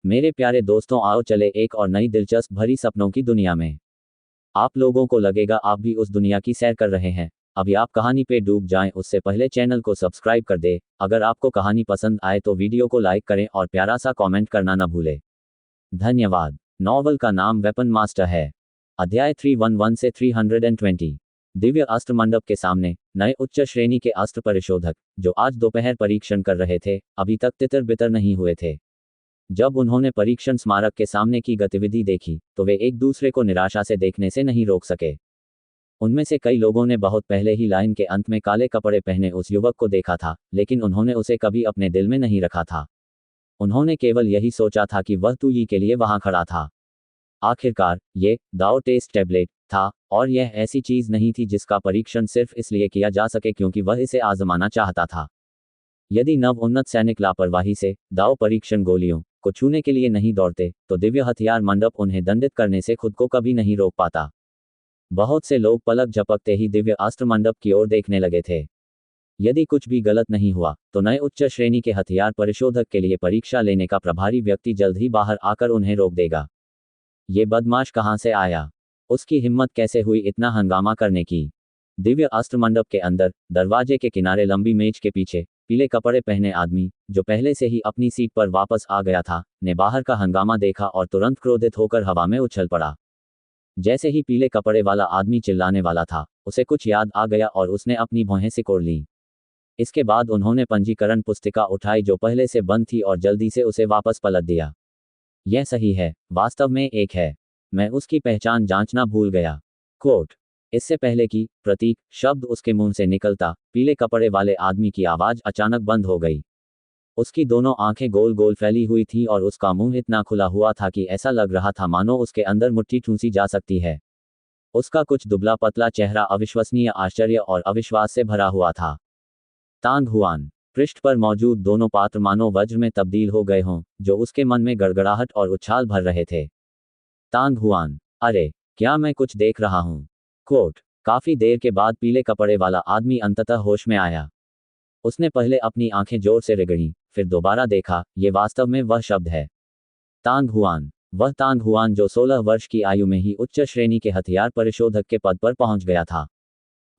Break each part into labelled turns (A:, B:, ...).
A: मेरे प्यारे दोस्तों, आओ चले एक और नई दिलचस्प भरी सपनों की दुनिया में। आप लोगों को लगेगा आप भी उस दुनिया की सैर कर रहे हैं। अभी आप कहानी पे डूब जाएं उससे पहले चैनल को सब्सक्राइब कर दे। अगर आपको कहानी पसंद आए तो वीडियो को लाइक करें और प्यारा सा कमेंट करना न भूलें। धन्यवाद। नॉवल का नाम वेपन मास्टर है। अध्याय 311 से 320। दिव्य अस्त्र मंडप के सामने नए उच्च श्रेणी के अस्त्र परिशोधक, जो आज दोपहर परीक्षण कर रहे थे, अभी तक तितर बितर नहीं हुए थे। जब उन्होंने परीक्षण स्मारक के सामने की गतिविधि देखी तो वे एक दूसरे को निराशा से देखने से नहीं रोक सके। उनमें से कई लोगों ने बहुत पहले ही लाइन के अंत में काले कपड़े पहने उस युवक को देखा था, लेकिन उन्होंने उसे कभी अपने दिल में नहीं रखा था। उन्होंने केवल यही सोचा था कि वह तुई के लिए वहां खड़ा था। आखिरकार ये दाओ टेस्ट टैबलेट था, और यह ऐसी चीज नहीं थी जिसका परीक्षण सिर्फ इसलिए किया जा सके क्योंकि वह इसे आजमाना चाहता था। यदि नव उन्नत सैनिक लापरवाही से दाव परीक्षण गोलियों को छूने के लिए नहीं दौड़ते तो दिव्य हथियार मंडप उन्हें दंडित करने से खुद को कभी नहीं रोक पाता। बहुत से लोग पलक झपकते ही दिव्य अस्त्र मंडप की ओर देखने लगे थे। यदि कुछ भी गलत नहीं हुआ तो नए उच्च श्रेणी के हथियार परिशोधक के लिए परीक्षा लेने का प्रभारी व्यक्ति जल्द ही बाहर आकर उन्हें रोक देगा। ये बदमाश कहां से आया? उसकी हिम्मत कैसे हुई इतना हंगामा करने की? दिव्य अस्त्र मंडप के अंदर दरवाजे के किनारे लंबी मेज के पीछे पीले कपड़े पहने आदमी, जो पहले से ही अपनी सीट पर वापस आ गया था, ने बाहर का हंगामा देखा और तुरंत क्रोधित होकर हवा में उछल पड़ा। जैसे ही पीले कपड़े वाला आदमी चिल्लाने वाला था, उसे कुछ याद आ गया और उसने अपनी भौहें सिकोड़ ली। इसके बाद उन्होंने पंजीकरण पुस्तिका उठाई जो पहले से बंद थी और जल्दी से उसे वापस पलट दिया। यह सही है, वास्तव में एक है। मैं उसकी पहचान जांचना भूल गया। कोट। इससे पहले कि प्रतीक शब्द उसके मुंह से निकलता, पीले कपड़े वाले आदमी की आवाज अचानक बंद हो गई। उसकी दोनों आंखें गोल गोल फैली हुई थी और उसका मुंह इतना खुला हुआ था कि ऐसा लग रहा था मानो उसके अंदर मुट्ठी ठूंसी जा सकती है। उसका कुछ दुबला पतला चेहरा अविश्वसनीय आश्चर्य और अविश्वास से भरा हुआ था। तांग हुआन। पृष्ठ पर मौजूद दोनों पात्र मानो वज्र में तब्दील हो गए हों, जो उसके मन में गड़गड़ाहट और उछाल भर रहे थे। तांग हुआन। अरे, क्या मैं कुछ देख रहा हूं? कोट। काफी देर के बाद पीले कपड़े वाला आदमी अंततः होश में आया। उसने पहले अपनी आंखें जोर से रगड़ी, फिर दोबारा देखा, ये वास्तव में वह शब्द है। तांग हुआन। वह तांग हुआन जो 16 वर्ष की आयु में ही उच्च श्रेणी के हथियार परिशोधक के पद पर पहुंच गया था।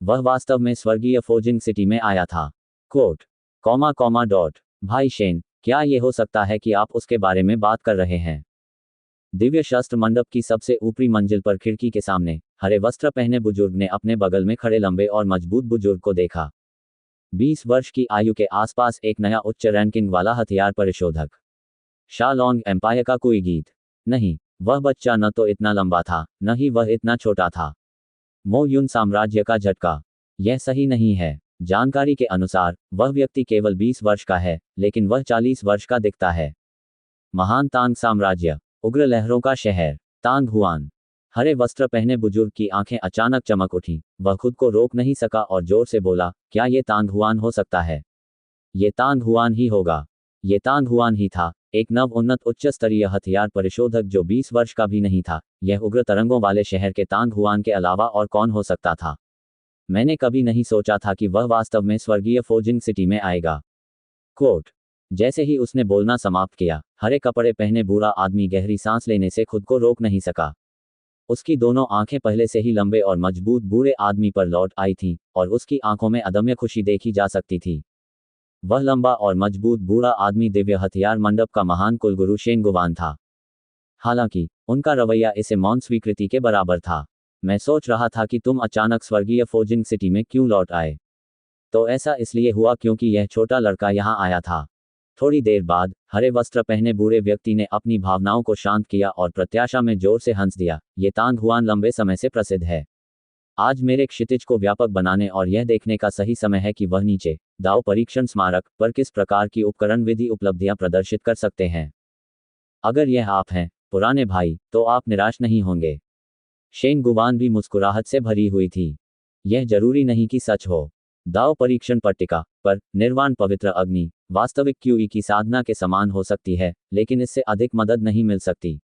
A: वह वास्तव में स्वर्गीय फोजिंग सिटी में आया था। Coat dot. भाई शेन, क्या ये हो सकता है कि आप उसके बारे में बात कर रहे हैं? दिव्य शस्त्र मंडप की सबसे ऊपरी मंजिल पर खिड़की के सामने हरे वस्त्र पहने बुजुर्ग ने अपने बगल में खड़े लंबे और मजबूत बुजुर्ग को देखा। 20 वर्ष की आयु के आसपास एक नया उच्च रैंकिंग वाला हथियार परिशोधक। शालोंग एम्पायर का कोई गीत नहीं। वह बच्चा न तो इतना लंबा था, न ही वह इतना छोटा था। मो युन साम्राज्य का झटका। यह सही नहीं है। जानकारी के अनुसार वह व्यक्ति केवल 20 वर्ष का है, लेकिन वह 40 वर्ष का दिखता है। महान तांग साम्राज्य, उग्र लहरों का शहर, तांग हुआन। हरे वस्त्र पहने बुजुर्ग की आंखें अचानक चमक उठी। वह खुद को रोक नहीं सका और जोर से बोला, क्या ये तांग हुआन हो सकता है? ये तांग हुआन ही होगा। ये तांग हुआन ही था, एक नव उन्नत उच्च स्तरीय हथियार परिशोधक जो 20 वर्ष का भी नहीं था। यह उग्र तरंगों वाले शहर के तांग हुआन के अलावा और कौन हो सकता था? मैंने कभी नहीं सोचा था कि वह वास्तव में स्वर्गीय फोजिंग सिटी में आएगा। कोट। जैसे ही उसने बोलना समाप्त किया, हरे कपड़े पहने बूढ़ा आदमी गहरी सांस लेने से खुद को रोक नहीं सका। उसकी दोनों आंखें पहले से ही लंबे और मजबूत बूढ़े आदमी पर लौट आई थीं, और उसकी आंखों में अदम्य खुशी देखी जा सकती थी। वह लंबा और मजबूत बूढ़ा आदमी दिव्य हथियार मंडप का महान कुलगुरु शेन गुवान था। हालांकि उनका रवैया इसे मौन स्वीकृति के बराबर था। मैं सोच रहा था कि तुम अचानक स्वर्गीय फोजिंग सिटी में क्यों लौट आए? तो ऐसा इसलिए हुआ क्योंकि यह छोटा लड़का यहाँ आया था। थोड़ी देर बाद हरे वस्त्र पहने बूढ़े व्यक्ति ने अपनी भावनाओं को शांत किया और प्रत्याशा में जोर से हंस दिया। ये तांग हुआन लंबे समय से प्रसिद्ध है। आज मेरे क्षितिज को व्यापक बनाने और यह देखने का सही समय है कि वह नीचे दाव परीक्षण स्मारक पर किस प्रकार की उपकरण विधि उपलब्धियां प्रदर्शित कर सकते हैं। अगर यह आप हैं, पुराने भाई, तो आप निराश नहीं होंगे। शेन गुवान भी मुस्कुराहट से भरी हुई थी। यह जरूरी नहीं कि सच हो। दाव परीक्षण पट्टिका पर निर्वाण पवित्र अग्नि वास्तविक क्यूई की साधना के समान हो सकती है, लेकिन इससे अधिक मदद नहीं मिल सकती।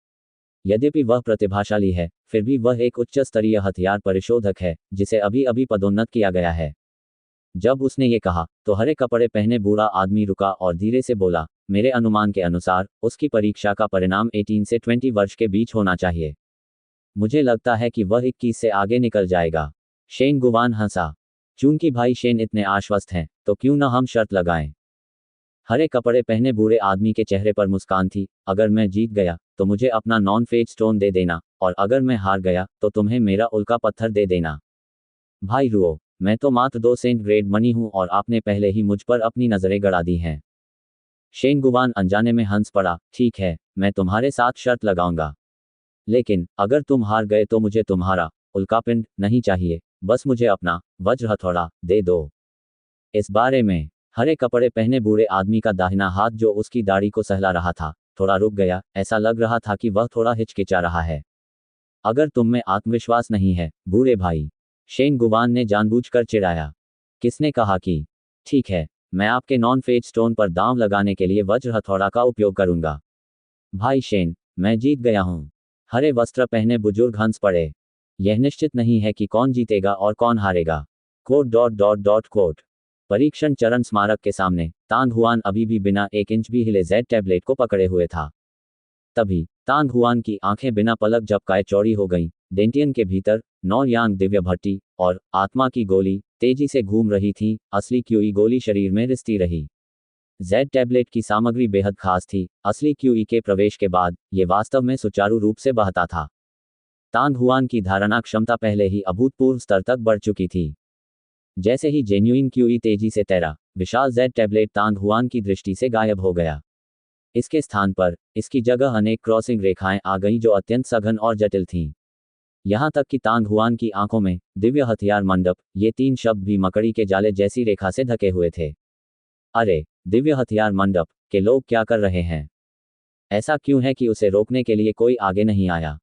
A: यद्यपि वह प्रतिभाशाली है, फिर भी वह एक उच्च स्तरीय हथियार परिशोधक है, जिसे अभी अभी पदोन्नत किया गया है। जब उसने ये कहा, तो हरे कपड़े पहने बूढ़ा आदमी रुका और धीरे से बोला, मेरे अनुमान के अनुसार उसकी परीक्षा का परिणाम 18 से 20 वर्ष के बीच होना चाहिए। मुझे लगता है कि वह 21 से आगे निकल जाएगा। शेन गुवान हंसा। चूंकि भाई शेन इतने आश्वस्त हैं, तो क्यों न हम शर्त लगाएं। हरे कपड़े पहने बूढ़े आदमी के चेहरे पर मुस्कान थी। अगर मैं जीत गया तो मुझे अपना नॉन फेज स्टोन दे देना, और अगर मैं हार गया तो तुम्हें मेरा उल्का पत्थर दे देना। भाई रुओ, मैं तो मात्र 2 सेंट ग्रेड मनी हूं और आपने पहले ही मुझ पर अपनी नजरें गड़ा दी हैं। शेन गुवान अनजाने में हंस पड़ा। ठीक है, मैं तुम्हारे साथ शर्त लगाऊंगा, लेकिन अगर तुम हार गए तो मुझे तुम्हारा उल्कापिंड नहीं चाहिए, बस मुझे अपना वज्र हथौड़ा दे दो। इस बारे में हरे कपड़े पहने बूढ़े आदमी का दाहिना हाथ जो उसकी दाढ़ी को सहला रहा था, थोड़ा रुक गया। ऐसा लग रहा था कि वह थोड़ा हिचकिचा रहा है। अगर तुम में आत्मविश्वास नहीं है बूढ़े भाई, शेन गुवान ने जानबूझकर चिढ़ाया। किसने कहा कि? ठीक है, मैं आपके नॉन फेज स्टोन पर दांव लगाने के लिए वज्र हथौड़ा का उपयोग करूंगा। भाई शेन, मैं जीत गया हूं। हरे वस्त्र पहने बुजुर्ग हंस पड़े। यह निश्चित नहीं है कि कौन जीतेगा और कौन हारेगा। कोट। परीक्षण चरण स्मारक के सामने तांग हुआन अभी भी बिना 1 इंच भी हिले जेड टैबलेट को पकड़े हुए था। तभी तांग हुआन की आंखें बिना पलक झपकाए चौड़ी हो गईं। डेंटियन के भीतर नौ यांग दिव्य भट्टी और आत्मा की गोली तेजी से घूम रही थी। असली क्यूई गोली शरीर में रिसती रही। जेड टैबलेट की सामग्री बेहद खास थी। असली क्यूई के प्रवेश के बाद ये वास्तव में सुचारू रूप से बहता था। तांग हुआन की धारणा क्षमता पहले ही अभूतपूर्व स्तर तक बढ़ चुकी थी। जैसे ही जेन्युइन क्यूई तेजी से तैरा, विशाल जेड टैबलेट तांग हुआन की दृष्टि से गायब हो गया। इसके स्थान पर इसकी जगह अनेक क्रॉसिंग रेखाएं आ गईं जो अत्यंत सघन और जटिल थीं। यहां तक कि तांग हुआन की आंखों में दिव्य हथियार मंडप, ये 3 शब्द भी मकड़ी के जाले जैसी रेखा से ढके हुए थे। अरे, दिव्य हथियार मंडप के लोग क्या कर रहे हैं? ऐसा क्यों है कि उसे रोकने के लिए कोई आगे नहीं आया?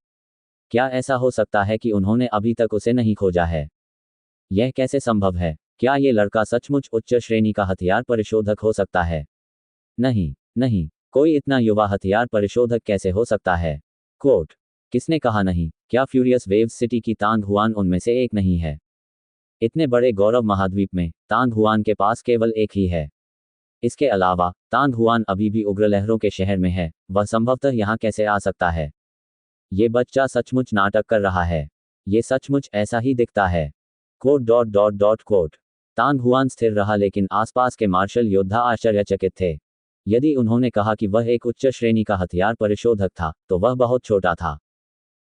A: क्या ऐसा हो सकता है कि उन्होंने अभी तक उसे नहीं खोजा है? यह कैसे संभव है? क्या ये लड़का सचमुच उच्च श्रेणी का हथियार परिशोधक हो सकता है? नहीं, कोई इतना युवा हथियार परिशोधक कैसे हो सकता है? कोट। किसने कहा नहीं? क्या फ्यूरियस वेव्स सिटी की तांग हुआन उनमें से एक नहीं है? इतने बड़े गौरव महाद्वीप में तांग हुआन के पास केवल एक ही है। इसके अलावा तांग हुआन अभी भी उग्र लहरों के शहर में है। वह संभवतः यहाँ कैसे आ सकता है? ये बच्चा सचमुच नाटक कर रहा है। ये सचमुच ऐसा ही दिखता है। कोट। तांग हुआन स्थिर रहा, लेकिन आसपास के मार्शल योद्धा आश्चर्यचकित थे। यदि उन्होंने कहा कि वह एक उच्च श्रेणी का हथियार परिशोधक था, तो वह बहुत छोटा था।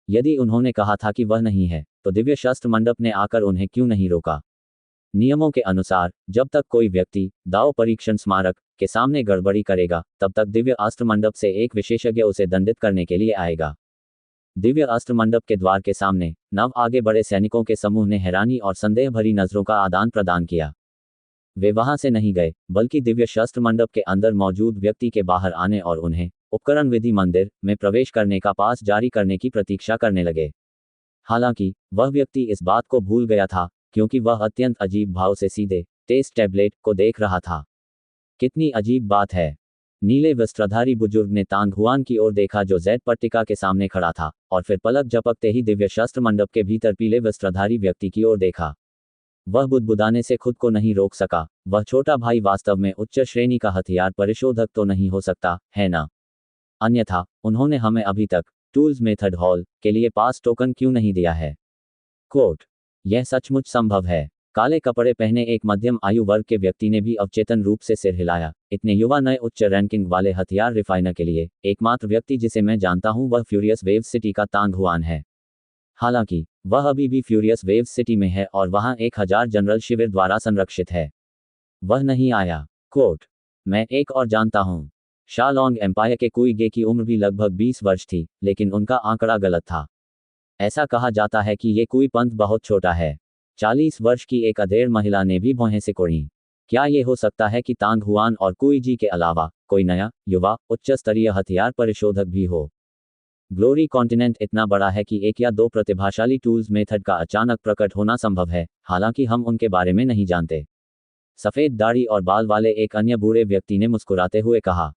A: यदि उन्होंने कहा था कि वह नहीं है, तो दिव्य शस्त्र मंडप ने आकर उन्हें क्यों नहीं रोका? नियमों के अनुसार जब तक कोई व्यक्ति दाव परीक्षण स्मारक के सामने गड़बड़ी करेगा, तब तक दिव्य अस्त्र मंडप से एक विशेषज्ञ उसे दंडित करने के लिए आएगा। दिव्य अस्त्र मंडप के द्वार के सामने नव आगे बढ़े सैनिकों के समूह ने हैरानी और संदेह भरी नजरों का आदान प्रदान किया। वे वहां से नहीं गए, बल्कि दिव्य शस्त्र मंडप के अंदर मौजूद व्यक्ति के बाहर आने और उन्हें उपकरण विधि मंदिर में प्रवेश करने का पास जारी करने की प्रतीक्षा करने लगे। हालांकि वह व्यक्ति इस बात को भूल गया था, क्योंकि वह अत्यंत अजीब भाव से सीधे टेस्ट टैबलेट को देख रहा था। कितनी अजीब बात है। नीले वस्त्रधारी बुजुर्ग ने तांग हुआन की ओर देखा जो जेड पट्टिका के सामने खड़ा था, और फिर पलक झपकते ही दिव्य शस्त्र मंडप के भीतर पीले वस्त्रधारी व्यक्ति की ओर देखा। वह बुदबुदाने से खुद को नहीं रोक सका। वह छोटा भाई वास्तव में उच्च श्रेणी का हथियार परिशोधक तो नहीं हो सकता, है ना? अन्यथा उन्होंने हमें अभी तक टूल्स मेथड हॉल के लिए पास टोकन क्यों नहीं दिया है? कोट। यह सचमुच संभव है। काले कपड़े पहने एक मध्यम आयु वर्ग के व्यक्ति ने भी अवचेतन रूप से सिर हिलाया। इतने युवा नए उच्च रैंकिंग वाले हथियार रिफाइनर के लिए एकमात्र व्यक्ति जिसे मैं जानता हूं वह फ्यूरियस वेव्स सिटी का तांग हुआन है। हालांकि वह अभी भी फ्यूरियस वेव्स सिटी में है और वहां 1000 जनरल शिविर द्वारा संरक्षित है। वह नहीं आया। कोट। मैं एक और जानता हूं। शालोंग एम्पायर के कुई की उम्र भी लगभग 20 वर्ष थी, लेकिन उनका आंकड़ा गलत था। ऐसा कहा जाता है कि ये कुई पंथ बहुत छोटा है। 40 वर्ष की एक अधेड़ महिला ने भी भौहें सिकोड़ी। क्या ये हो सकता है कि तांग हुआन और कुई जी के अलावा कोई नया युवा उच्च स्तरीय हथियार परिशोधक भी हो? ग्लोरी कॉन्टिनेंट इतना बड़ा है कि 1 या 2 प्रतिभाशाली टूल्स मेथड का अचानक प्रकट होना संभव है, हालांकि हम उनके बारे में नहीं जानते। सफेद दाढ़ी और बाल वाले एक अन्य बूढ़े व्यक्ति ने मुस्कुराते हुए कहा।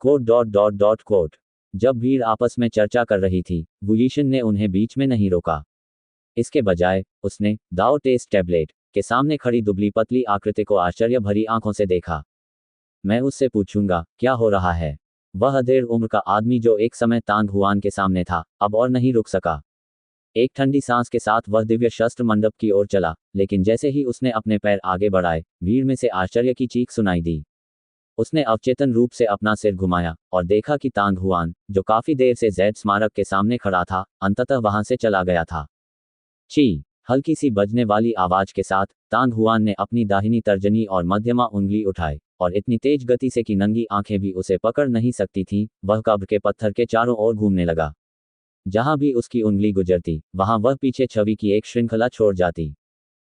A: कोट। जब भीड़ आपस में चर्चा कर रही थी, वुयिशन ने उन्हें बीच में नहीं रोका। इसके बजाय उसने दाओ टेस्ट टैबलेट के सामने खड़ी दुबली पतली आकृति को आश्चर्य भरी आंखों से देखा। मैं उससे पूछूंगा क्या हो रहा है। वह अधेड़ उम्र का आदमी जो एक समय तांग हुआन के सामने था, अब और नहीं रुक सका। एक ठंडी सांस के साथ वह दिव्य शस्त्र मंडप की ओर चला, लेकिन जैसे ही उसने अपने पैर आगे बढ़ाए, भीड़ में से आश्चर्य की चीख सुनाई दी। उसने अवचेतन रूप से अपना सिर घुमाया और देखा कि तांग हुआन, जो काफी देर से जैद स्मारक के सामने खड़ा था, अंततः वहां से चला गया था। ची! हल्की सी बजने वाली आवाज के साथ तांग हुआन ने अपनी दाहिनी तर्जनी और मध्यमा उंगली उठाई, और इतनी तेज गति से कि नंगी आंखें भी उसे पकड़ नहीं सकती थीं, वह कब्र के पत्थर के चारों ओर घूमने लगा। जहां भी उसकी उंगली गुजरती, वहां वह पीछे छवि की एक श्रृंखला छोड़ जाती।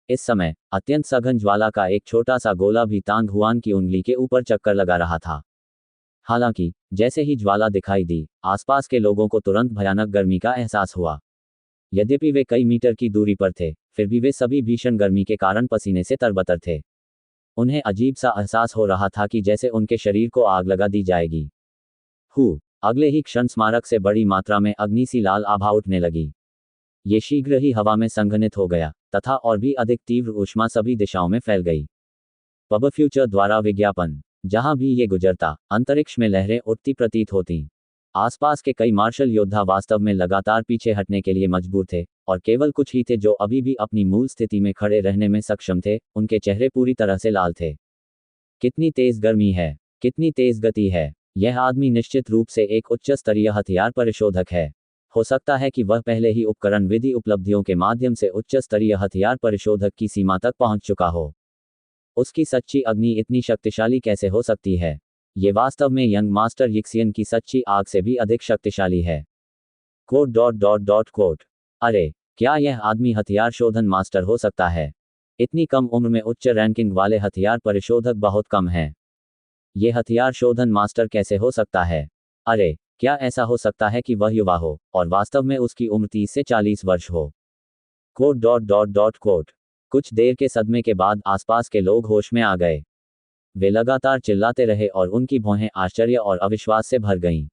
A: इस समय अत्यंत सघन ज्वाला का एक छोटा सा गोला भी तांग हुआन की उंगली के ऊपर चक्कर लगा रहा था। हालांकि जैसे ही ज्वाला दिखाई दी, आसपास के लोगों को तुरंत भयानक गर्मी का एहसास हुआ। यद्यपि वे कई मीटर की दूरी पर थे, फिर भी वे सभी भीषण गर्मी के कारण पसीने से तरबतर थे। उन्हें अजीब सा एहसास हो रहा था कि जैसे उनके शरीर को आग लगा दी जाएगी। अगले ही क्षण स्मारक से बड़ी मात्रा में अग्नि सी लाल आभा उठने लगी। ये शीघ्र ही हवा में संघनित हो गया, तथा और भी अधिक तीव्र ऊष्मा सभी दिशाओं में फैल गई। पब फ्यूचर द्वारा विज्ञापन। जहां भी ये गुजरता, अंतरिक्ष में लहरें उठती प्रतीत होती। आसपास के कई मार्शल योद्धा वास्तव में लगातार पीछे हटने के लिए मजबूर थे, और केवल कुछ ही थे जो अभी भी अपनी मूल स्थिति में खड़े रहने में सक्षम थे। उनके चेहरे पूरी तरह से लाल थे। कितनी तेज गर्मी है, कितनी तेज गति है। यह आदमी निश्चित रूप से एक उच्च स्तरीय हथियार परिशोधक है। हो सकता है कि वह पहले ही उपकरण विधि उपलब्धियों के माध्यम से उच्च स्तरीय हथियार परिशोधक की सीमा तक पहुंच चुका हो। उसकी सच्ची अग्नि इतनी शक्तिशाली कैसे हो सकती है? ये वास्तव में यंग मास्टर यिक्सियन की सच्ची आग से भी अधिक शक्तिशाली है। कोट। अरे, क्या यह आदमी हथियार शोधन मास्टर हो सकता है? इतनी कम उम्र में उच्च रैंकिंग वाले हथियार परिशोधक बहुत कम हैं। ये हथियार शोधन मास्टर कैसे हो सकता है? अरे, क्या ऐसा हो सकता है कि वह युवा हो, और वास्तव में उसकी उम्र 30 से 40 वर्ष हो? कोट। कुछ देर के सदमे के बाद आसपास के लोग होश में आ गए। वे लगातार चिल्लाते रहे और उनकी भौहें आश्चर्य और अविश्वास से भर गईं।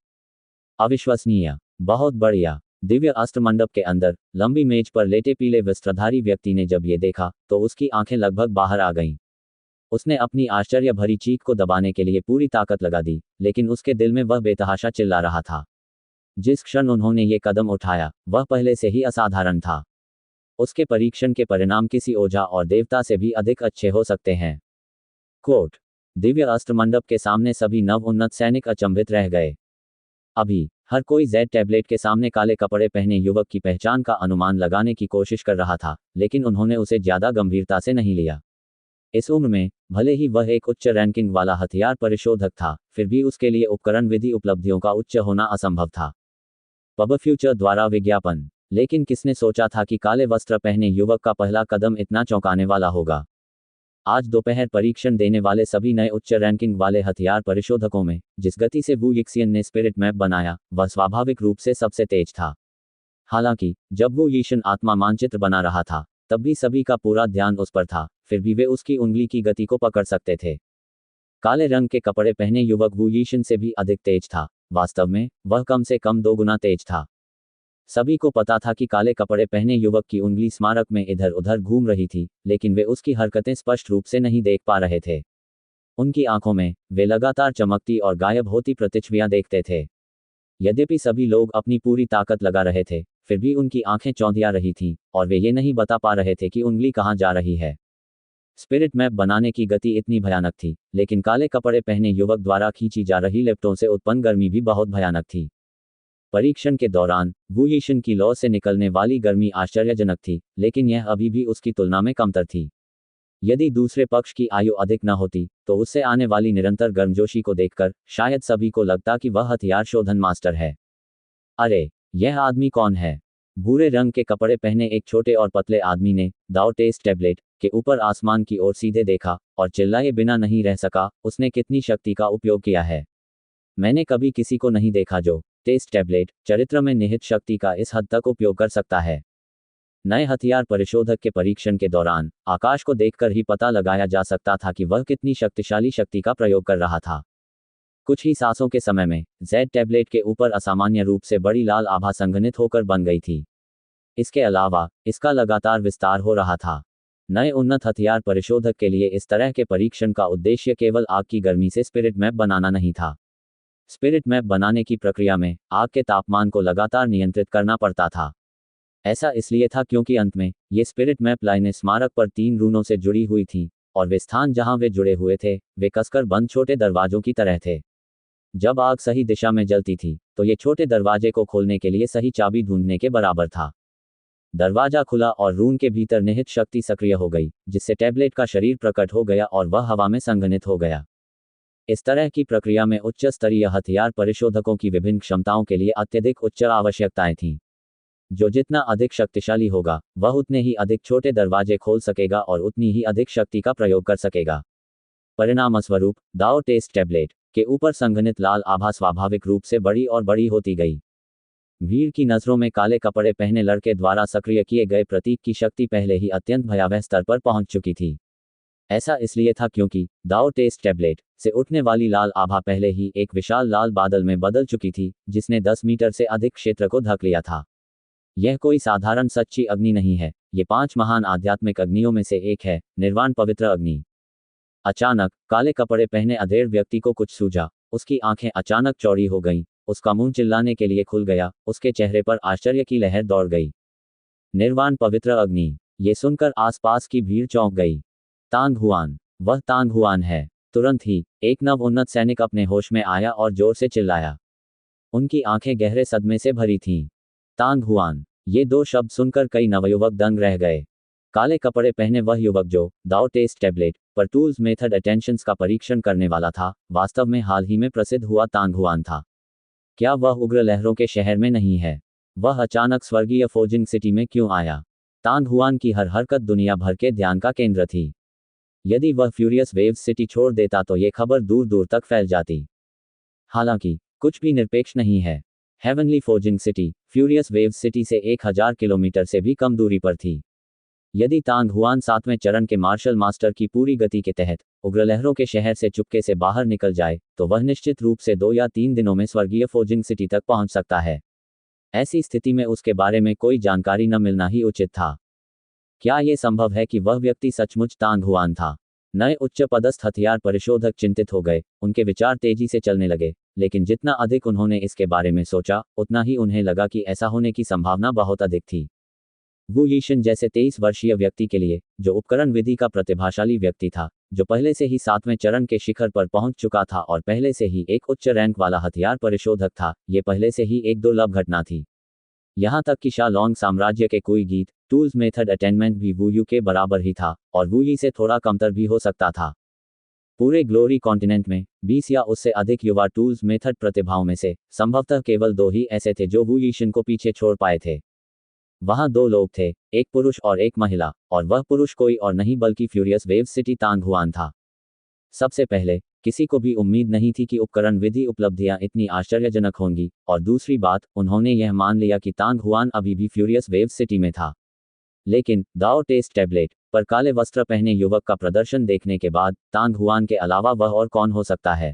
A: अविश्वसनीय, बहुत बढ़िया। दिव्य अस्त्र मंडप के अंदर लंबी मेज पर लेटे पीले वस्त्रधारी व्यक्ति ने जब ये देखा, तो उसकी आंखें लगभग बाहर आ गईं। उसने अपनी आश्चर्य भरी चीख को दबाने के लिए पूरी ताकत लगा दी, लेकिन उसके दिल में वह बेतहाशा चिल्ला रहा था। जिस क्षण उन्होंने ये कदम उठाया, वह पहले से ही असाधारण था। उसके परीक्षण के परिणाम किसी ओझा और देवता से भी अधिक अच्छे हो सकते हैं। कोट। दिव्य अस्त्र मंडप के सामने सभी नव उन्नत सैनिक अचंभित रह गए। अभी हर कोई जेड टैबलेट के सामने काले कपड़े पहने युवक की पहचान का अनुमान लगाने की कोशिश कर रहा था, लेकिन उन्होंने उसे ज्यादा गंभीरता से नहीं लिया। इस उम्र में, भले ही वह एक उच्च रैंकिंग वाला हथियार परिशोधक था, फिर भी उसके लिए उपकरण विधि उपलब्धियों का उच्च होना असंभव था। पब फ्यूचर द्वारा विज्ञापन। लेकिन किसने सोचा था कि काले वस्त्र पहने युवक का पहला कदम इतना चौंकाने वाला होगा? आज दोपहर परीक्षण देने वाले सभी नए उच्च रैंकिंग वाले हथियार परिशोधकों में, जिस गति से वू यिक्सियन ने स्पिरिट मैप बनाया, वह स्वाभाविक रूप से सबसे तेज था। हालांकि जब वू यीशन आत्मा मानचित्र बना रहा था, तब भी सभी का पूरा ध्यान उस पर था, फिर भी वे उसकी उंगली की गति को पकड़ सकते थे। काले रंग के कपड़े पहने युवक वू यीशन से भी अधिक तेज था। वास्तव में वह कम से कम 2 गुना तेज था। सभी को पता था कि काले कपड़े पहने युवक की उंगली स्मारक में इधर उधर घूम रही थी, लेकिन वे उसकी हरकतें स्पष्ट रूप से नहीं देख पा रहे थे। उनकी आंखों में वे लगातार चमकती और गायब होती प्रतिच्छवियां देखते थे। यद्यपि सभी लोग अपनी पूरी ताकत लगा रहे थे, फिर भी उनकी आंखें चौंधिया रही थीं, और वे ये नहीं बता पा रहे थे कि उंगली कहां जा रही है। स्पिरिट मैप बनाने की गति इतनी भयानक थी, लेकिन काले कपड़े पहने युवक द्वारा खींची जा रही लेप्टों से उत्पन्न गर्मी भी बहुत भयानक थी। परीक्षण के दौरान वू यीशन की लौ से निकलने वाली गर्मी आश्चर्यजनक थी, लेकिन यह अभी भी उसकी तुलना में कमतर थी। यदि दूसरे पक्ष की आयु अधिक न होती, तो उससे आने वाली निरंतर गर्मजोशी को देखकर शायद सभी को लगता कि वह हथियार शोधन मास्टर है। अरे, यह आदमी कौन है? भूरे रंग के कपड़े पहने एक छोटे और पतले आदमी ने दाव टेस्ट टैबलेट के ऊपर आसमान की ओर सीधे देखा, और चिल्लाए बिना नहीं रह सका, उसने कितनी शक्ति का उपयोग किया है। मैंने कभी किसी को नहीं देखा जो टेस्ट टैबलेट चरित्र में निहित शक्ति का इस हद तक उपयोग कर सकता है। नए हथियार परिशोधक के परीक्षण के दौरान आकाश को देखकर ही पता लगाया जा सकता था कि वह कितनी शक्तिशाली शक्ति का प्रयोग कर रहा था। कुछ ही सांसों के समय में जेड टैबलेट के ऊपर असामान्य रूप से बड़ी लाल आभा संघनित होकर बन गई थी। इसके अलावा इसका लगातार विस्तार हो रहा था। नए उन्नत हथियार परिशोधक के लिए इस तरह के परीक्षण का उद्देश्य केवल आग की गर्मी से स्पिरिट मैप बनाना नहीं था। स्पिरिट मैप बनाने की प्रक्रिया में आग के तापमान को लगातार नियंत्रित करना पड़ता था। ऐसा इसलिए था क्योंकि अंत में ये स्पिरिट मैप लाइनें स्मारक पर 3 रूनों से जुड़ी हुई थीं, और वे स्थान जहां वे जुड़े हुए थे वे कसकर बंद छोटे दरवाजों की तरह थे। जब आग सही दिशा में जलती थी तो ये छोटे दरवाजे को खोलने के लिए सही चाबी ढूंढने के बराबर था। दरवाजा खुला और रून के भीतर निहित शक्ति सक्रिय हो गई, जिससे टैबलेट का शरीर प्रकट हो गया और वह हवा में संघनित हो गया। इस तरह की प्रक्रिया में उच्च स्तरीय हथियार परिशोधकों की विभिन्न क्षमताओं के लिए अत्यधिक उच्च आवश्यकताएं थीं। जो जितना अधिक शक्तिशाली होगा वह उतने ही अधिक छोटे दरवाजे खोल सकेगा और उतनी ही अधिक शक्ति का प्रयोग कर सकेगा। परिणामस्वरूप दाओ टेस्ट टैबलेट के ऊपर संघनित लाल आभा स्वाभाविक रूप से बड़ी और बड़ी होती गई। भीड़ की नजरों में काले कपड़े पहने लड़के द्वारा सक्रिय किए गए प्रतीक की शक्ति पहले ही अत्यंत भयावह स्तर पर पहुंच चुकी थी। ऐसा इसलिए था क्योंकि दाओ टेस्ट टैबलेट से उठने वाली लाल आभा पहले ही एक विशाल लाल बादल में बदल चुकी थी, जिसने 10 मीटर से अधिक क्षेत्र को ढक लिया था। यह कोई साधारण सच्ची अग्नि नहीं है, ये 5 महान आध्यात्मिक अग्नियों में से एक है, निर्वाण पवित्र अग्नि। अचानक काले कपड़े पहने अधेड़ व्यक्ति को कुछ सूझा। उसकी आंखें अचानक चौड़ी हो गईं, उसका मुंह चिल्लाने के लिए खुल गया, उसके चेहरे पर आश्चर्य की लहर दौड़ गई। निर्वाण पवित्र अग्नि, ये सुनकर आसपास की भीड़ चौंक गई। तांग हुआन, वह तांग हुआन है। तुरंत ही एक नव उन्नत सैनिक अपने होश में आया और जोर से चिल्लाया। उनकी आंखें गहरे सदमे से भरी थीं। तांग हुआन, ये 2 शब्द सुनकर कई नवयुवक दंग रह गए। काले कपड़े पहने वह युवक जो दाओ टेस्ट टैबलेट पर टूल्स मेथड अटेंशंस का परीक्षण करने वाला था, वास्तव में हाल ही में प्रसिद्ध हुआ तांग हुआन था। क्या वह उग्र लहरों के शहर में नहीं है? वह अचानक स्वर्गीय फोजिंग सिटी में क्यों आया? तांग हुआन की हर हरकत दुनिया भर के ध्यान का केंद्र थी। यदि वह फ्यूरियस वेव्स सिटी छोड़ देता तो ये खबर दूर दूर तक फैल जाती। हालांकि कुछ भी निरपेक्ष नहीं है। Heavenly fogging city furious waves city से 1000 किलोमीटर से भी कम दूरी पर थी। यदि तांग हुआन 7वें चरण के मार्शल मास्टर की पूरी गति के तहत उग्र लहरों के शहर से चुपके से बाहर निकल जाए तो वह निश्चित रूप से 2 या 3 दिनों में स्वर्गीय फोजिंग सिटी तक पहुंच सकता है। ऐसी स्थिति में उसके बारे में कोई जानकारी न मिलना ही उचित था। क्या यह संभव है कि वह व्यक्ति सचमुच तांग हुआन था? नए उच्च पदस्थ हथियार परिशोधक चिंतित हो गए, उनके विचार तेजी से चलने लगे, लेकिन जितना अधिक उन्होंने इसके बारे में सोचा उतना ही उन्हें लगा कि ऐसा होने की संभावना बहुत अधिक थी। वू यीशन जैसे 23 वर्षीय व्यक्ति के लिए, जो उपकरण विधि का प्रतिभाशाली व्यक्ति था, जो पहले से ही 7वें चरण के शिखर पर पहुंच चुका था और पहले से ही एक उच्च रैंक वाला हथियार परिशोधक था, ये पहले से ही एक दुर्लभ घटना थी। यहाँ तक कि शालोंग साम्राज्य के कोई गीत टूल्स मेथड अटेनमेंट भी वू यू के बराबर ही था और वू यी से थोड़ा कमतर भी हो सकता था। पूरे ग्लोरी कॉन्टिनेंट में 20 या उससे अधिक युवा टूल्स मेथड प्रतिभाओं में से संभवतः केवल 2 ही ऐसे थे जो वू यीशन को पीछे छोड़ पाए थे। वहां 2 लोग थे, एक पुरुष और एक महिला, और वह पुरुष कोई और नहीं बल्कि फ्यूरियस वेव सिटी तांग हुआन था। सबसे पहले किसी को भी उम्मीद नहीं थी कि उपकरण विधि उपलब्धियां इतनी आश्चर्यजनक होंगी, और दूसरी बात, उन्होंने यह मान लिया कि तांग हुआन अभी भी फ्यूरियस वेव सिटी में था। लेकिन दाओ टेस्ट टैबलेट पर काले वस्त्र पहने युवक का प्रदर्शन देखने के बाद तांग हुआन के अलावा वह और कौन हो सकता है?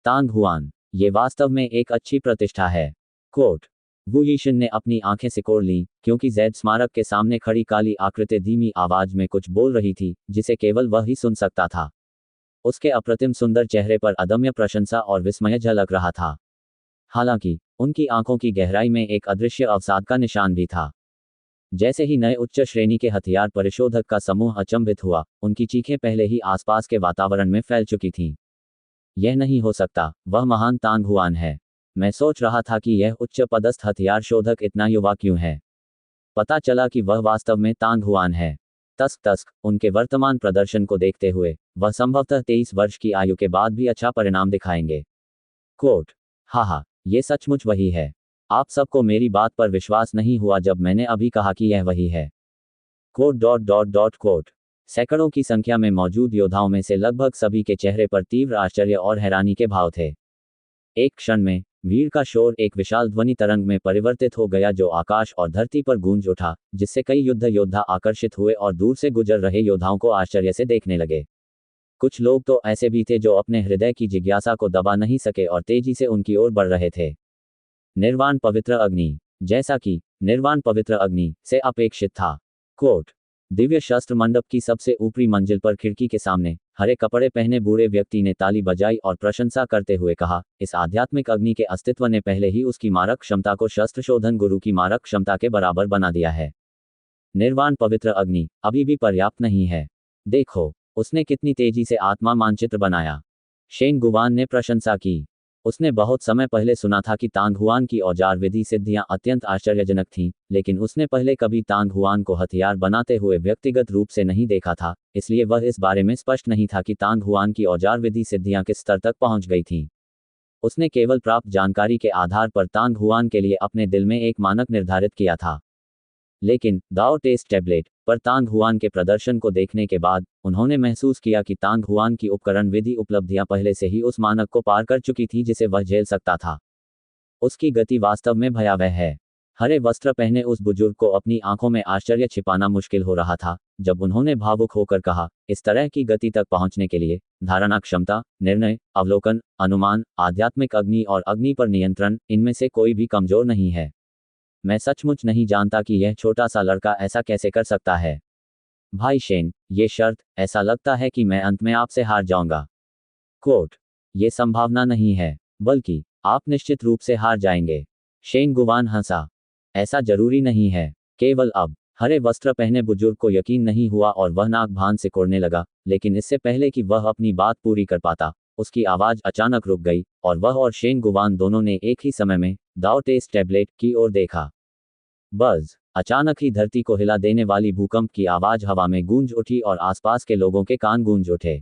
A: तांग हुआन, ये वास्तव में एक अच्छी प्रतिष्ठा है। कोट, वू यीशन ने अपनी आंखें सिकोड़ लीं, क्योंकि जैद स्मारक के सामने खड़ी काली आकृति धीमी आवाज में कुछ बोल रही थी, जिसे केवल वह ही सुन सकता था। उसके अप्रतिम सुंदर चेहरे पर अदम्य प्रशंसा और विस्मय झलक रहा था। हालांकि उनकी आंखों की गहराई में एक अदृश्य अवसाद का निशान भी था। जैसे ही नए उच्च श्रेणी के हथियार परिशोधक का समूह अचंभित हुआ, उनकी चीखें पहले ही आसपास के वातावरण में फैल चुकी थीं। यह नहीं हो सकता, वह महान तांग हुआन है। मैं सोच रहा था कि यह उच्च पदस्थ हथियार शोधक इतना युवा क्यों है। पता चला कि वह वास्तव में तांग हुआन है। तस्क, उनके वर्तमान प्रदर्शन को देखते हुए वह संभवतः 23 वर्ष की आयु के बाद भी अच्छा परिणाम दिखाएंगे। कोट, हाँ, ये सचमुच वही है। आप सबको मेरी बात पर विश्वास नहीं हुआ जब मैंने अभी कहा कि यह वही है। कोट। सैकड़ों की संख्या में मौजूद योद्धाओं में से लगभग सभी के चेहरे पर तीव्र आश्चर्य और हैरानी के भाव थे। एक क्षण में भीड़ का शोर एक विशाल ध्वनि तरंग में परिवर्तित हो गया जो आकाश और धरती पर गूंज उठा, जिससे कई युद्ध योद्धा आकर्षित हुए और दूर से गुजर रहे योद्धाओं को आश्चर्य से देखने लगे। कुछ लोग तो ऐसे भी थे जो अपने हृदय की जिज्ञासा को दबा नहीं सके और तेजी से उनकी ओर बढ़ रहे थे। निर्वाण पवित्र अग्नि, जैसा कि निर्वाण पवित्र अग्नि से अपेक्षित था। कोट, दिव्य शस्त्र मंडप की सबसे ऊपरी मंजिल पर खिड़की के सामने हरे कपड़े पहने बूढ़े व्यक्ति ने ताली बजाई और प्रशंसा करते हुए कहा, इस आध्यात्मिक अग्नि के अस्तित्व ने पहले ही उसकी मारक क्षमता को शस्त्र शोधन गुरु की मारक क्षमता के बराबर बना दिया है। निर्वाण पवित्र अग्नि अभी भी पर्याप्त नहीं है। देखो, उसने कितनी तेजी से आत्मा मानचित्र बनाया। शेन गुवान ने प्रशंसा की। उसने बहुत समय पहले सुना था कि तांग हुआन की औजार विधि सिद्धियां अत्यंत आश्चर्यजनक थीं, लेकिन उसने पहले कभी तांग हुआन को हथियार बनाते हुए व्यक्तिगत रूप से नहीं देखा था, इसलिए वह इस बारे में स्पष्ट नहीं था कि तांग हुआन की औजार विधि सिद्धियां किस स्तर तक पहुंच गई थीं। उसने केवल प्राप्त जानकारी के आधार पर तांग हुआन के लिए अपने दिल में एक मानक निर्धारित किया था। लेकिन दाओ टेस्ट टैबलेट पर तांग हुआन के प्रदर्शन को देखने के बाद उन्होंने महसूस किया कि तांग हुआन की उपकरण विधि उपलब्धियां पहले से ही उस मानक को पार कर चुकी थी जिसे वह झेल सकता था। उसकी गति वास्तव में भयावह है। हरे वस्त्र पहने उस बुजुर्ग को अपनी आंखों में आश्चर्य छिपाना मुश्किल हो रहा था जब उन्होंने भावुक होकर कहा, इस तरह की गति तक पहुंचने के लिए धारणा क्षमता, निर्णय, अवलोकन, अनुमान, आध्यात्मिक अग्नि और अग्नि पर नियंत्रण, इनमें से कोई भी कमजोर नहीं है। मैं सचमुच नहीं जानता कि यह छोटा सा लड़का ऐसा कैसे कर सकता है। भाई शेन, ये शर्त, ऐसा लगता है कि मैं अंत में आपसे हार जाऊंगा। कोट, ये संभावना नहीं है, बल्कि आप निश्चित रूप से हार जाएंगे। शेन गुवान हंसा। ऐसा जरूरी नहीं है। केवल अब हरे वस्त्र पहने बुजुर्ग को यकीन नहीं हुआ और वह नाक भान से कोड़ने लगा, लेकिन इससे पहले कि वह अपनी बात पूरी कर पाता, उसकी आवाज अचानक रुक गई और वह और शेन गुवान दोनों ने एक ही समय में दाओ टेस्ट टैबलेट की ओर देखा। बज़, अचानक ही धरती को हिला देने वाली भूकंप की आवाज हवा में गूंज उठी और आसपास के लोगों के कान गूंज उठे।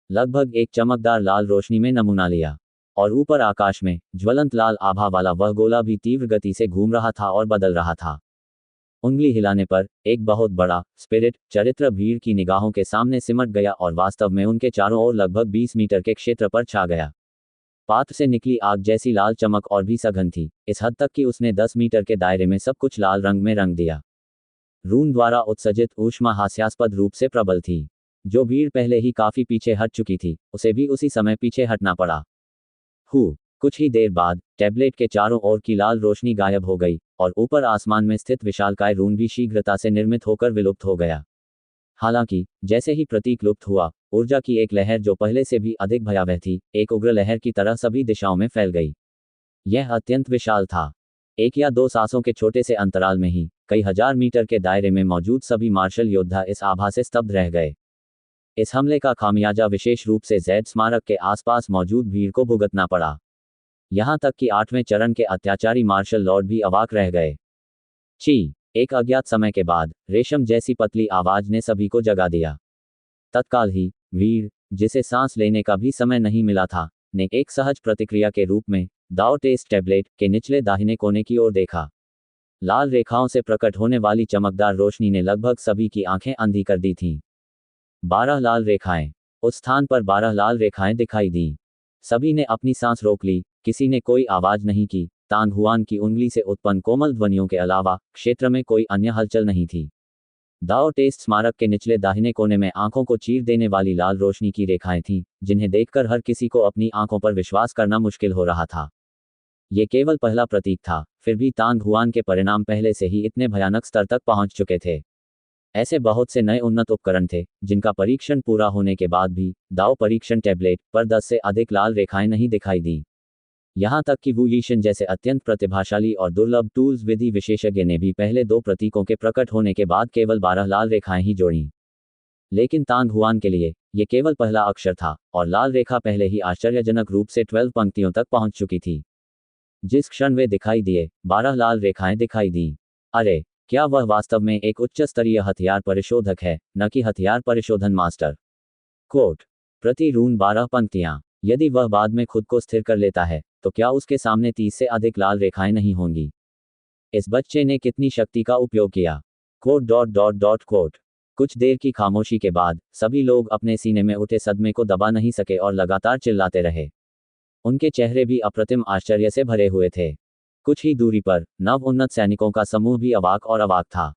A: लगभग एक चमकदार लाल रोशनी में नमूना लिया और ऊपर आकाश में ज्वलंत लाल आभा वाला वह गोला भी तीव्र गति से घूम रहा था और बदल रहा था। उंगली हिलाने पर एक बहुत बड़ा स्पिरिट चरित्र भीड़ की निगाहों के सामने सिमट गया और वास्तव में उनके चारों ओर लगभग 20 मीटर के क्षेत्र पर छा गया। पात्र से निकली आग जैसी लाल चमक और भी सघन थी, इस हद तक कि उसने 10 मीटर के दायरे में सब कुछ लाल रंग में रंग दिया। रून द्वारा उत्सर्जित ऊष्मा हास्यास्पद रूप से प्रबल थी। जो भीड़ पहले ही काफी पीछे हट चुकी थी, उसे भी उसी समय पीछे हटना पड़ा। कुछ ही देर बाद टैबलेट के चारों ओर की लाल रोशनी गायब हो गई और ऊपर आसमान में स्थित विशालकाय रून भी शीघ्रता से निर्मित होकर विलुप्त हो गया। हालांकि जैसे ही प्रतीक लुप्त हुआ, ऊर्जा की एक लहर जो पहले से भी अधिक भयावह थी, एक उग्र लहर की तरह सभी दिशाओं में फैल गई। यह अत्यंत विशाल था। 1 या 2 सांसों के छोटे से अंतराल में ही कई हजार मीटर के दायरे में मौजूद सभी मार्शल योद्धा इस आभा से स्तब्ध रह गए। इस हमले का खामियाजा विशेष रूप से जैड स्मारक के आसपास मौजूद भीड़ को भुगतना पड़ा। यहां तक कि 8वें चरण के अत्याचारी मार्शल लॉर्ड भी अवाक रह गए। ची, एक अज्ञात समय के बाद रेशम जैसी पतली आवाज ने सभी को जगा दिया। तत्काल ही भीड़, जिसे सांस लेने का भी समय नहीं मिला था, ने एक सहज प्रतिक्रिया के रूप में दाओ टेस्ट टैबलेट के निचले दाहिने कोने की ओर देखा। लाल रेखाओं से प्रकट होने वाली चमकदार रोशनी ने लगभग सभी की आंखें अंधी कर दी थीं। 12 लाल रेखाएं। उस स्थान पर 12 लाल रेखाएं दिखाई दी। सभी ने अपनी सांस रोक ली, किसी ने कोई आवाज नहीं की। तांग हुआन की उंगली से उत्पन्न कोमल ध्वनियों के अलावा क्षेत्र में कोई अन्य हलचल नहीं थी। दाओ टेस्ट स्मारक के निचले दाहिने कोने में आंखों को चीर देने वाली लाल रोशनी की रेखाएं थीं, जिन्हें देखकर हर किसी को अपनी आंखों पर विश्वास करना मुश्किल हो रहा था। ये केवल पहला प्रतीक था, फिर भी तांग हुआन के परिणाम पहले से ही इतने भयानक स्तर तक पहुंच चुके थे। ऐसे बहुत से नए उन्नत उपकरण थे जिनका परीक्षण पूरा होने के बाद भी दाओ परीक्षण टैबलेट पर 10 से अधिक लाल रेखाएं नहीं दिखाई दी। यहां तक कि वू यीशन जैसे अत्यंत प्रतिभाशाली और दुर्लभ टूल्स विधि विशेषज्ञ ने भी पहले 2 प्रतीकों के प्रकट होने के बाद केवल 12 लाल रेखाएं ही जोड़ी। लेकिन तांग हुआन के लिए ये केवल पहला अक्षर था और लाल रेखा पहले ही आश्चर्यजनक रूप से 12 पंक्तियों तक पहुंच चुकी थी। जिस क्षण वे दिखाई दिए, 12 लाल रेखाएं दिखाई दी। अरे, क्या वह वास्तव में एक उच्च स्तरीय हथियार परिशोधक है, न कि हथियार परिशोधन मास्टर। कोट, प्रति रून 12 पंक्तियां। यदि वह बाद में खुद को स्थिर कर लेता है, तो क्या उसके सामने 30 से अधिक लाल रेखाएं नहीं होंगी? इस बच्चे ने कितनी शक्ति का उपयोग किया। कोट। कुछ देर की खामोशी के बाद सभी लोग अपने सीने में उठे सदमे को दबा नहीं सके और लगातार चिल्लाते रहे। उनके चेहरे भी अप्रतिम आश्चर्य से भरे हुए थे। कुछ ही दूरी पर नव उन्नत सैनिकों का समूह भी अवाक था।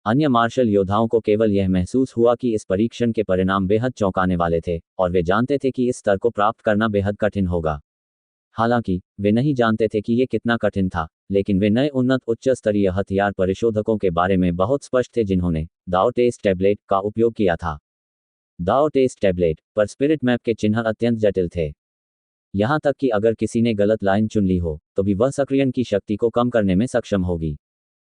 A: अन्य मार्शल योद्धाओं को केवल यह महसूस हुआ कि इस परीक्षण के परिणाम बेहद चौंकाने वाले थे और वे जानते थे कि इस स्तर को प्राप्त करना बेहद कठिन होगा। हालांकि वे नहीं जानते थे कि ये कितना कठिन था, लेकिन वे नए उन्नत उच्च स्तरीय हथियार परिशोधकों के बारे में बहुत स्पष्ट थे जिन्होंने दाओ टेस्ट टैबलेट का उपयोग किया था। दाओ टेस्ट टैबलेट पर स्पिरिट मैप के चिन्ह अत्यंत जटिल थे। यहां तक कि अगर किसी ने गलत लाइन चुन ली हो तो भी वह सक्रियण की शक्ति को कम करने में सक्षम होगी।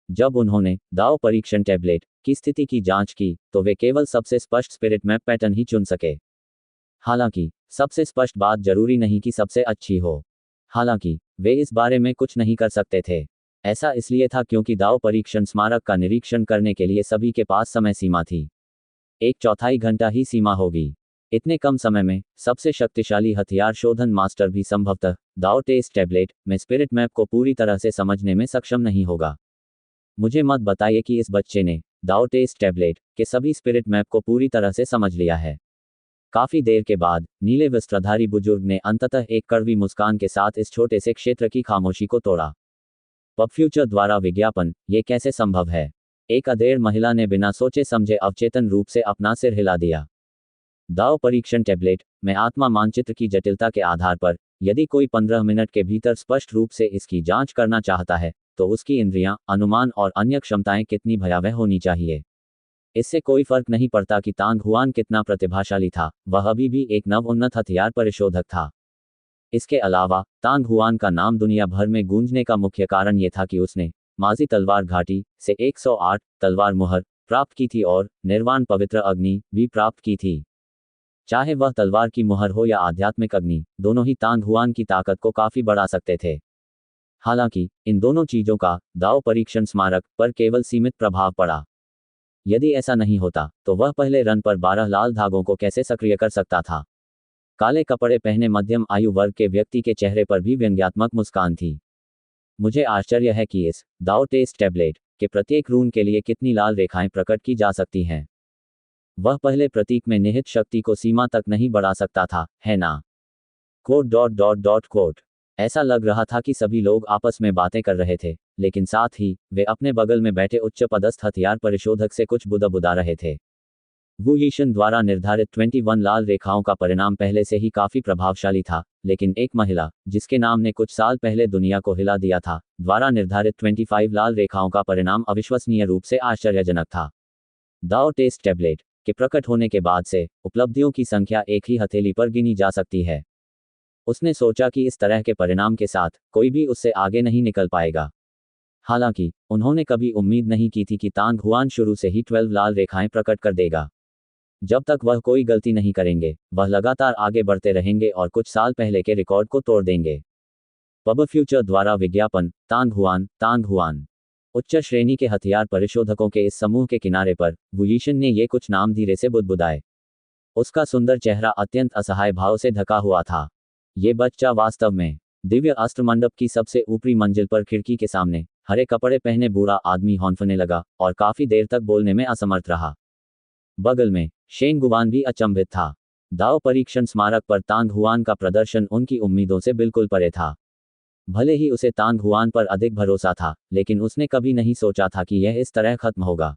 A: जब उन्होंने दाओ परीक्षण टैबलेट की स्थिति की जांच की तो वे केवल सबसे स्पष्ट स्पिरिट मैप पैटर्न ही चुन सके। हालांकि सबसे स्पष्ट बात जरूरी नहीं कि सबसे अच्छी हो। हालांकि वे इस बारे में कुछ नहीं कर सकते थे। ऐसा इसलिए था क्योंकि दाओ परीक्षण स्मारक का निरीक्षण करने के लिए सभी के पास समय सीमा थी। 1/4 घंटा ही सीमा होगी। इतने कम समय में सबसे शक्तिशाली हथियार शोधन मास्टर भी संभवतः दाओ टेस्ट टैबलेट में स्पिरिट मैप को पूरी तरह से समझने में सक्षम नहीं होगा। मुझे मत बताइए कि इस बच्चे ने दाओ टेस्ट टैबलेट के सभी स्पिरिट मैप को पूरी तरह से समझ लिया है। काफी देर के बाद नीले वस्त्रधारी बुजुर्ग ने अंततः एक कड़वी मुस्कान के साथ इस छोटे से क्षेत्र की खामोशी को तोड़ा। पब फ्यूचर द्वारा विज्ञापन, ये कैसे संभव है? एक अधेड़ महिला ने बिना सोचे समझे अवचेतन रूप से अपना सिर हिला दिया। दाओ परीक्षण टैबलेट में आत्मा मानचित्र की जटिलता के आधार पर यदि कोई 15 मिनट के भीतर स्पष्ट रूप से इसकी जांच करना चाहता है तो उसकी इंद्रियां, अनुमान और अन्य क्षमताएं कितनी भयावह होनी चाहिए। इससे कोई फर्क नहीं पड़ता कि तांग हुआन कितना प्रतिभाशाली था, वह अभी भी एक नवोन्नत हथियार परिशोधक था। इसके अलावा तांग हुआन का नाम दुनिया भर में गूंजने का मुख्य कारण यह था कि उसने माजी तलवार घाटी से 108 तलवार मुहर प्राप्त की थी और निर्वाण पवित्र अग्नि भी प्राप्त की थी। चाहे वह तलवार की मुहर हो या आध्यात्मिक अग्नि, दोनों ही तांग हुआन की ताकत को काफी बढ़ा सकते थे। हालांकि इन दोनों चीजों का दाओ परीक्षण स्मारक पर केवल सीमित प्रभाव पड़ा। यदि ऐसा नहीं होता तो वह पहले रन पर 12 लाल धागों को कैसे सक्रिय कर सकता था? काले कपड़े पहने मध्यम आयु वर्ग के व्यक्ति के चेहरे पर भी व्यंग्यात्मक मुस्कान थी। मुझे आश्चर्य है कि इस दाओ टेस्ट टैबलेट के प्रत्येक रून के लिए कितनी लाल रेखाएं प्रकट की जा सकती हैं। वह पहले प्रतीक में निहित शक्ति को सीमा तक नहीं बढ़ा सकता था, है ना? कोट। ऐसा लग रहा था कि सभी लोग आपस में बातें कर रहे थे, लेकिन साथ ही वे अपने बगल में बैठे उच्च पदस्थ हथियार परिशोधक से कुछ बुदा रहे थे। वू यीशन द्वारा निर्धारित 21 लाल रेखाओं का परिणाम पहले से ही काफी प्रभावशाली था, लेकिन एक महिला जिसके नाम ने कुछ साल पहले दुनिया को हिला दिया था द्वारा निर्धारित 25 लाल रेखाओं का परिणाम अविश्वसनीय रूप से आश्चर्यजनक था। दाओ टेस्ट टैबलेट के प्रकट होने के बाद से उपलब्धियों की संख्या एक ही हथेली पर गिनी जा सकती है। उसने सोचा कि इस तरह के परिणाम के साथ कोई भी उससे आगे नहीं निकल पाएगा। हालांकि उन्होंने कभी उम्मीद नहीं की थी कि तांग हुआन शुरू से ही 12 लाल रेखाएं प्रकट कर देगा। जब तक वह कोई गलती नहीं करेंगे, वह लगातार आगे बढ़ते रहेंगे और कुछ साल पहले के रिकॉर्ड को तोड़ देंगे। पब फ्यूचर द्वारा विज्ञापन, तांग हुआन। उच्च श्रेणी के हथियार परिशोधकों के इस समूह के किनारे पर वू यीशन ने ये कुछ नाम धीरे से बुदबुदाए। उसका सुंदर चेहरा अत्यंत असहाय भाव से ढका हुआ था। ये बच्चा वास्तव में दिव्य अस्त्र मंडप की सबसे ऊपरी मंजिल पर खिड़की के सामने हरे कपड़े पहने बूढ़ा आदमी हौंफने लगा और काफी देर तक बोलने में असमर्थ रहा। बगल में शेन गुवान भी अचंभित था। दाओ परीक्षण स्मारक पर तांग हुआन का प्रदर्शन उनकी उम्मीदों से बिल्कुल परे था। भले ही उसे तांग हुआन पर अधिक भरोसा था, लेकिन उसने कभी नहीं सोचा था कि यह इस तरह खत्म होगा।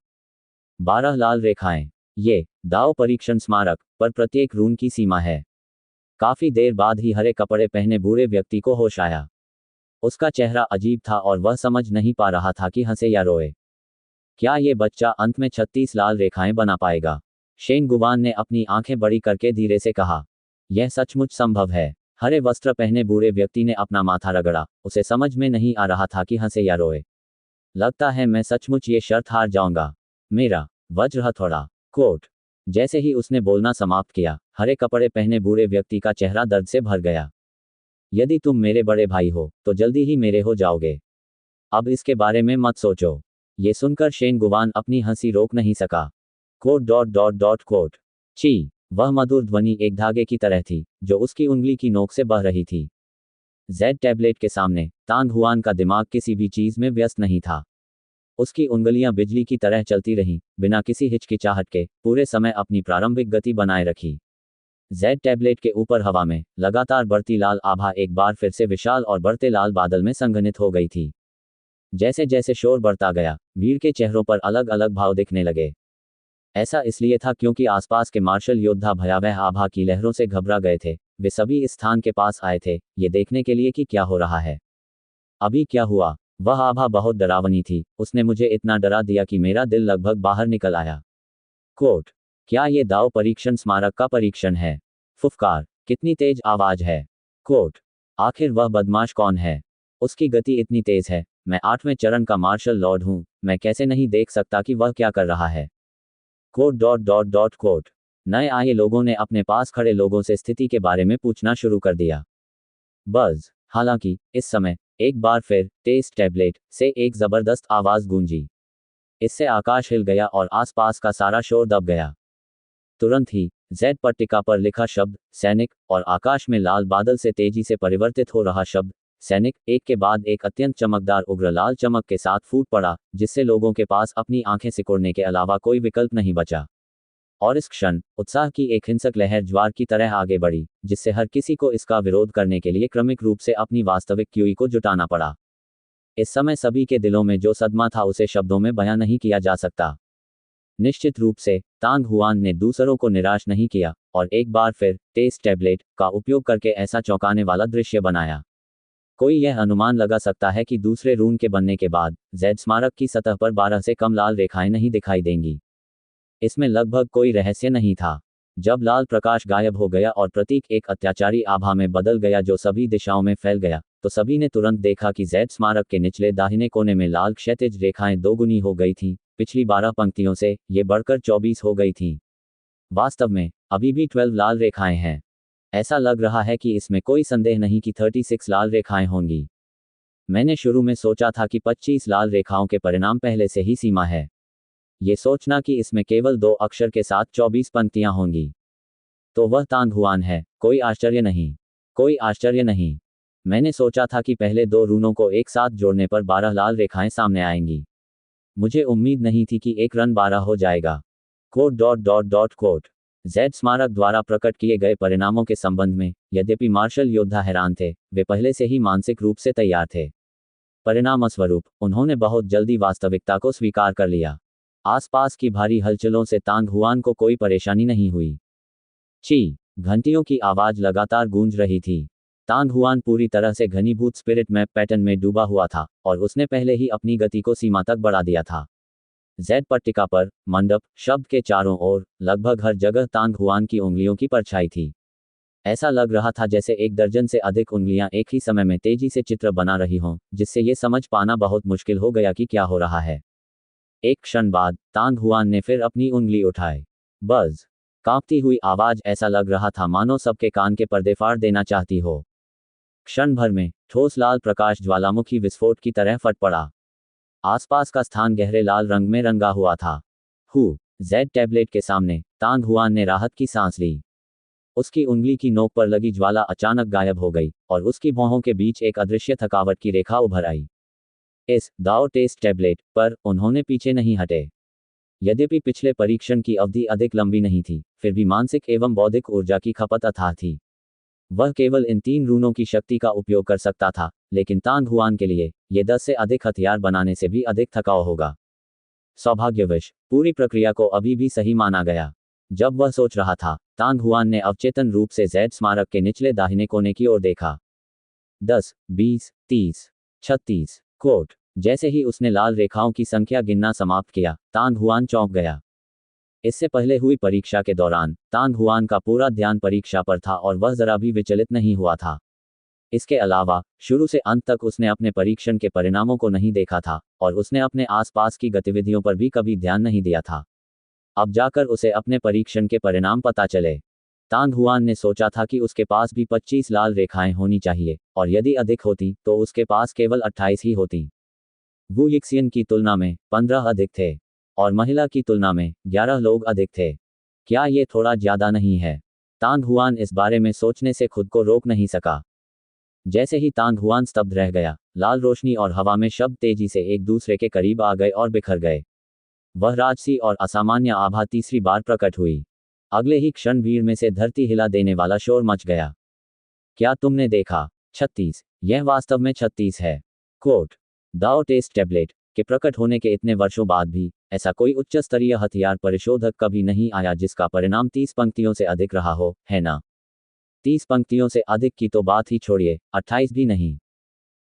A: 12 लाल रेखाएं, ये दाओ परीक्षण स्मारक पर प्रत्येक रून की सीमा है। काफी देर बाद ही हरे कपड़े पहने बूढ़े व्यक्ति को होश आया। उसका चेहरा अजीब था और वह समझ नहीं पा रहा था कि हंसे या रोए। क्या ये बच्चा अंत में 36 लाल रेखाएं बना पाएगा? शेन गुवान ने अपनी आंखें बड़ी करके धीरे से कहा। यह सचमुच संभव है। हरे वस्त्र पहने बूढ़े व्यक्ति ने अपना माथा रगड़ा। उसे समझ में नहीं आ रहा था कि हंसे या रोए। लगता है मैं सचमुच ये शर्त हार जाऊंगा। मेरा वज्र हथौड़ा। कोट। जैसे ही उसने बोलना समाप्त किया, हरे कपड़े पहने बूढ़े व्यक्ति का चेहरा दर्द से भर गया। यदि तुम मेरे बड़े भाई हो तो जल्दी ही मेरे हो जाओगे। अब इसके बारे में मत सोचो। ये सुनकर शेन गुवान अपनी हंसी रोक नहीं सका। कोट। ची। वह मधुर ध्वनि एक धागे की तरह थी जो उसकी उंगली की नोक से बह रही थी। जेड टैबलेट के सामने तांग हुआन का दिमाग किसी भी चीज में व्यस्त नहीं था। उसकी उंगलियां बिजली की तरह चलती रहीं, बिना किसी हिचकिचाहट के पूरे समय अपनी प्रारंभिक गति बनाए रखी। जेड टैबलेट के ऊपर हवा में लगातार बढ़ती लाल आभा एक बार फिर से विशाल और बढ़ते लाल बादल में संघनित हो गई थी। जैसे जैसे शोर बढ़ता गया, भीड़ के चेहरों पर अलग अलग भाव दिखने लगे। ऐसा इसलिए था क्योंकि आसपास के मार्शल योद्धा भयावह आभा की लहरों से घबरा गए थे। वे सभी इस स्थान के पास आए थे, ये देखने के लिए कि क्या हो रहा है। अभी क्या हुआ? वह आभा बहुत डरावनी थी, उसने मुझे इतना डरा दिया कि मेरा दिल लगभग बाहर निकल आया। कोट: क्या ये दाव परीक्षण स्मारक का परीक्षण है? फुफकार: कितनी तेज आवाज है। कोट: आखिर वह बदमाश कौन है? उसकी गति इतनी तेज है। मैं 8वें चरण का मार्शल लॉर्ड हूं, मैं कैसे नहीं देख सकता कि वह क्या कर रहा है। कोट. नए आए लोगों ने अपने पास खड़े लोगों से स्थिति के बारे में पूछना शुरू कर दिया। बज़: हालांकि इस समय एक बार फिर टेस्ट टैबलेट से एक जबरदस्त आवाज गूंजी। इससे आकाश हिल गया और आसपास का सारा शोर दब गया। तुरंत ही जेड पट्टिका पर लिखा शब्द सैनिक और आकाश में लाल बादल से तेजी से परिवर्तित हो रहा शब्द सैनिक एक के बाद एक अत्यंत चमकदार उग्र लाल चमक के साथ फूट पड़ा, जिससे लोगों के पास अपनी आंखें सिकोड़ने के अलावा कोई विकल्प नहीं बचा। और इस क्षण उत्साह की एक हिंसक लहर ज्वार की तरह आगे बढ़ी, जिससे हर किसी को इसका विरोध करने के लिए क्रमिक रूप से अपनी वास्तविक क्यूई को जुटाना पड़ा। इस समय सभी के दिलों में जो सदमा था उसे शब्दों में बयां नहीं किया जा सकता। निश्चित रूप से तांग हुआन ने दूसरों को निराश नहीं किया और एक बार फिर टेस्ट टैबलेट का उपयोग करके ऐसा चौंकाने वाला दृश्य बनाया। कोई यह अनुमान लगा सकता है कि दूसरे रून के बनने के बाद जेड स्मारक की सतह पर 12 से कम लाल रेखाएं नहीं दिखाई देंगी। इसमें लगभग कोई रहस्य नहीं था। जब लाल प्रकाश गायब हो गया और प्रतीक एक अत्याचारी आभा में बदल गया जो सभी दिशाओं में फैल गया, तो सभी ने तुरंत देखा कि जेड स्मारक के निचले दाहिने कोने में लाल क्षैतिज रेखाएं दोगुनी हो गई थीं। पिछली 12 पंक्तियों से ये बढ़कर 24 हो गई थीं। वास्तव में अभी भी 12 लाल रेखाएं हैं। ऐसा लग रहा है कि इसमें कोई संदेह नहीं कि 36 लाल रेखाएं होंगी। मैंने शुरू में सोचा था कि 25 लाल रेखाओं के परिणाम पहले से ही सीमा है। ये सोचना कि इसमें केवल 2 अक्षर के साथ 24 पंक्तियां होंगी, तो वह तांग हुआन है। कोई आश्चर्य नहीं, कोई आश्चर्य नहीं। मैंने सोचा था कि पहले 2 रूनों को एक साथ जोड़ने पर 12 लाल रेखाएं सामने आएंगी। मुझे उम्मीद नहीं थी कि एक रन 12 हो जाएगा। कोट. जेड स्मारक द्वारा प्रकट किए गए परिणामों के संबंध में यद्यपि मार्शल योद्धा हैरान थे, वे पहले से ही मानसिक रूप से तैयार थे। परिणामस्वरूप उन्होंने बहुत जल्दी वास्तविकता को स्वीकार कर लिया। आसपास की भारी हलचलों से तांग हुआन को कोई परेशानी नहीं हुई। ची! घंटियों की आवाज लगातार गूंज रही थी। तांग हुआन पूरी तरह से घनीभूत स्पिरिट मैप पैटर्न में डूबा हुआ था और उसने पहले ही अपनी गति को सीमा तक बढ़ा दिया था। जेड पट्टिका पर मंडप शब्द के चारों ओर लगभग हर जगह तांग हुआन की उंगलियों की परछाई थी। ऐसा लग रहा था जैसे 1 दर्जन से अधिक उंगलियां एक ही समय में तेजी से चित्र बना रही हों, जिससे ये समझ पाना बहुत मुश्किल हो गया कि क्या हो रहा है। एक क्षण बाद तांग हुआन ने फिर अपनी उंगली उठाई। बज़! कांपती हुई आवाज, ऐसा लग रहा था मानो सबके कान के पर्दे फाड़ देना चाहती हो। क्षण भर में ठोस लाल प्रकाश ज्वालामुखी विस्फोट की तरह फट पड़ा। आसपास का स्थान गहरे लाल रंग में रंगा हुआ था। जेड टैबलेट के सामने तांग हुआन ने राहत की सांस ली। उसकी उंगली की नोक पर लगी ज्वाला अचानक गायब हो गई और उसकी भौहों के बीच एक अदृश्य थकावट की रेखा उभर आई। इस दाव टेस्ट टैबलेट पर उन्होंने पीछे नहीं हटे। यद्यपि पिछले परीक्षण की अवधि अधिक लंबी नहीं थी, फिर भी मानसिक एवं बौद्धिक ऊर्जा की खपत अथाह थी। वह केवल इन 3 रूनों की शक्ति का उपयोग कर सकता था, लेकिन तांग हुआन के लिए ये 10 से अधिक हथियार बनाने से भी अधिक थकाऊ होगा। सौभाग्यवश पूरी प्रक्रिया को अभी भी सही माना गया। जब वह सोच रहा था, तांग हुआन ने अवचेतन रूप से जेड स्मारक के निचले दाहिने कोने की ओर देखा। 10, 20, 30, 36। कोट: जैसे ही उसने लाल रेखाओं की संख्या गिनना समाप्त किया, तांग हुआन चौंक गया। इससे पहले हुई परीक्षा के दौरान तांग हुआन का पूरा ध्यान परीक्षा पर था और वह जरा भी विचलित नहीं हुआ था। इसके अलावा शुरू से अंत तक उसने अपने परीक्षण के परिणामों को नहीं देखा था और उसने अपने आसपास की गतिविधियों पर भी कभी ध्यान नहीं दिया था। अब जाकर उसे अपने परीक्षण के परिणाम पता चले। तांग हुआन ने सोचा था कि उसके पास भी 25 लाल रेखाएं होनी चाहिए और यदि अधिक होती तो उसके पास केवल 28 ही होती। वू यिक्सियन की तुलना में 15 अधिक थे और महिला की तुलना में 11 लोग अधिक थे। क्या ये थोड़ा ज्यादा नहीं है? तांग हुआन इस बारे में सोचने से खुद को रोक नहीं सका। जैसे ही तांग हुआन स्तब्ध रह गया, लाल रोशनी और हवा में शब्द तेजी से एक दूसरे के करीब आ गए और बिखर गए। वह राजसी और असामान्य आभा तीसरी बार प्रकट हुई। अगले ही क्षण भीड़ में से धरती हिला देने वाला शोर मच गया। क्या तुमने देखा? 36! यह वास्तव में 36 है। कोट: दाओ टेस्ट टैबलेट के प्रकट होने के इतने वर्षों बाद भी ऐसा कोई उच्च स्तरीय हथियार परिशोधक कभी नहीं आया जिसका परिणाम 30 पंक्तियों से अधिक रहा हो, है ना? 30 पंक्तियों से अधिक की तो बात ही छोड़िए, 28 भी नहीं।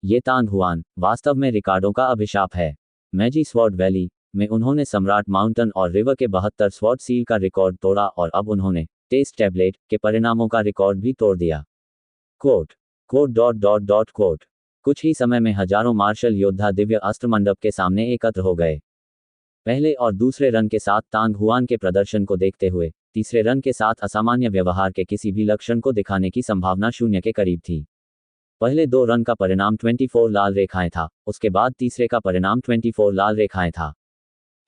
A: ये तांग हुआन वास्तव में रिकॉर्डों का अभिशाप है। मैजी स्वॉर्ड वैली में उन्होंने सम्राट माउंटेन और रिवर के 72 स्वॉर्ड सील का रिकॉर्ड तोड़ा और अब उन्होंने टेस्ट टैबलेट के परिणामों का रिकॉर्ड भी तोड़ दिया। Quote quote dot dot dot quote कुछ ही समय में हजारों मार्शल योद्धा दिव्य अस्त्र मंडप के सामने एकत्र हो गए। पहले और दूसरे रन के साथ तांग हुआन के प्रदर्शन को देखते हुए तीसरे रन के साथ असामान्य व्यवहार के किसी भी लक्षण को दिखाने की संभावना शून्य के करीब थी। पहले 2 रन का परिणाम 24 लाल रेखाएं था, उसके बाद तीसरे का परिणाम 24 लाल रेखाएं था।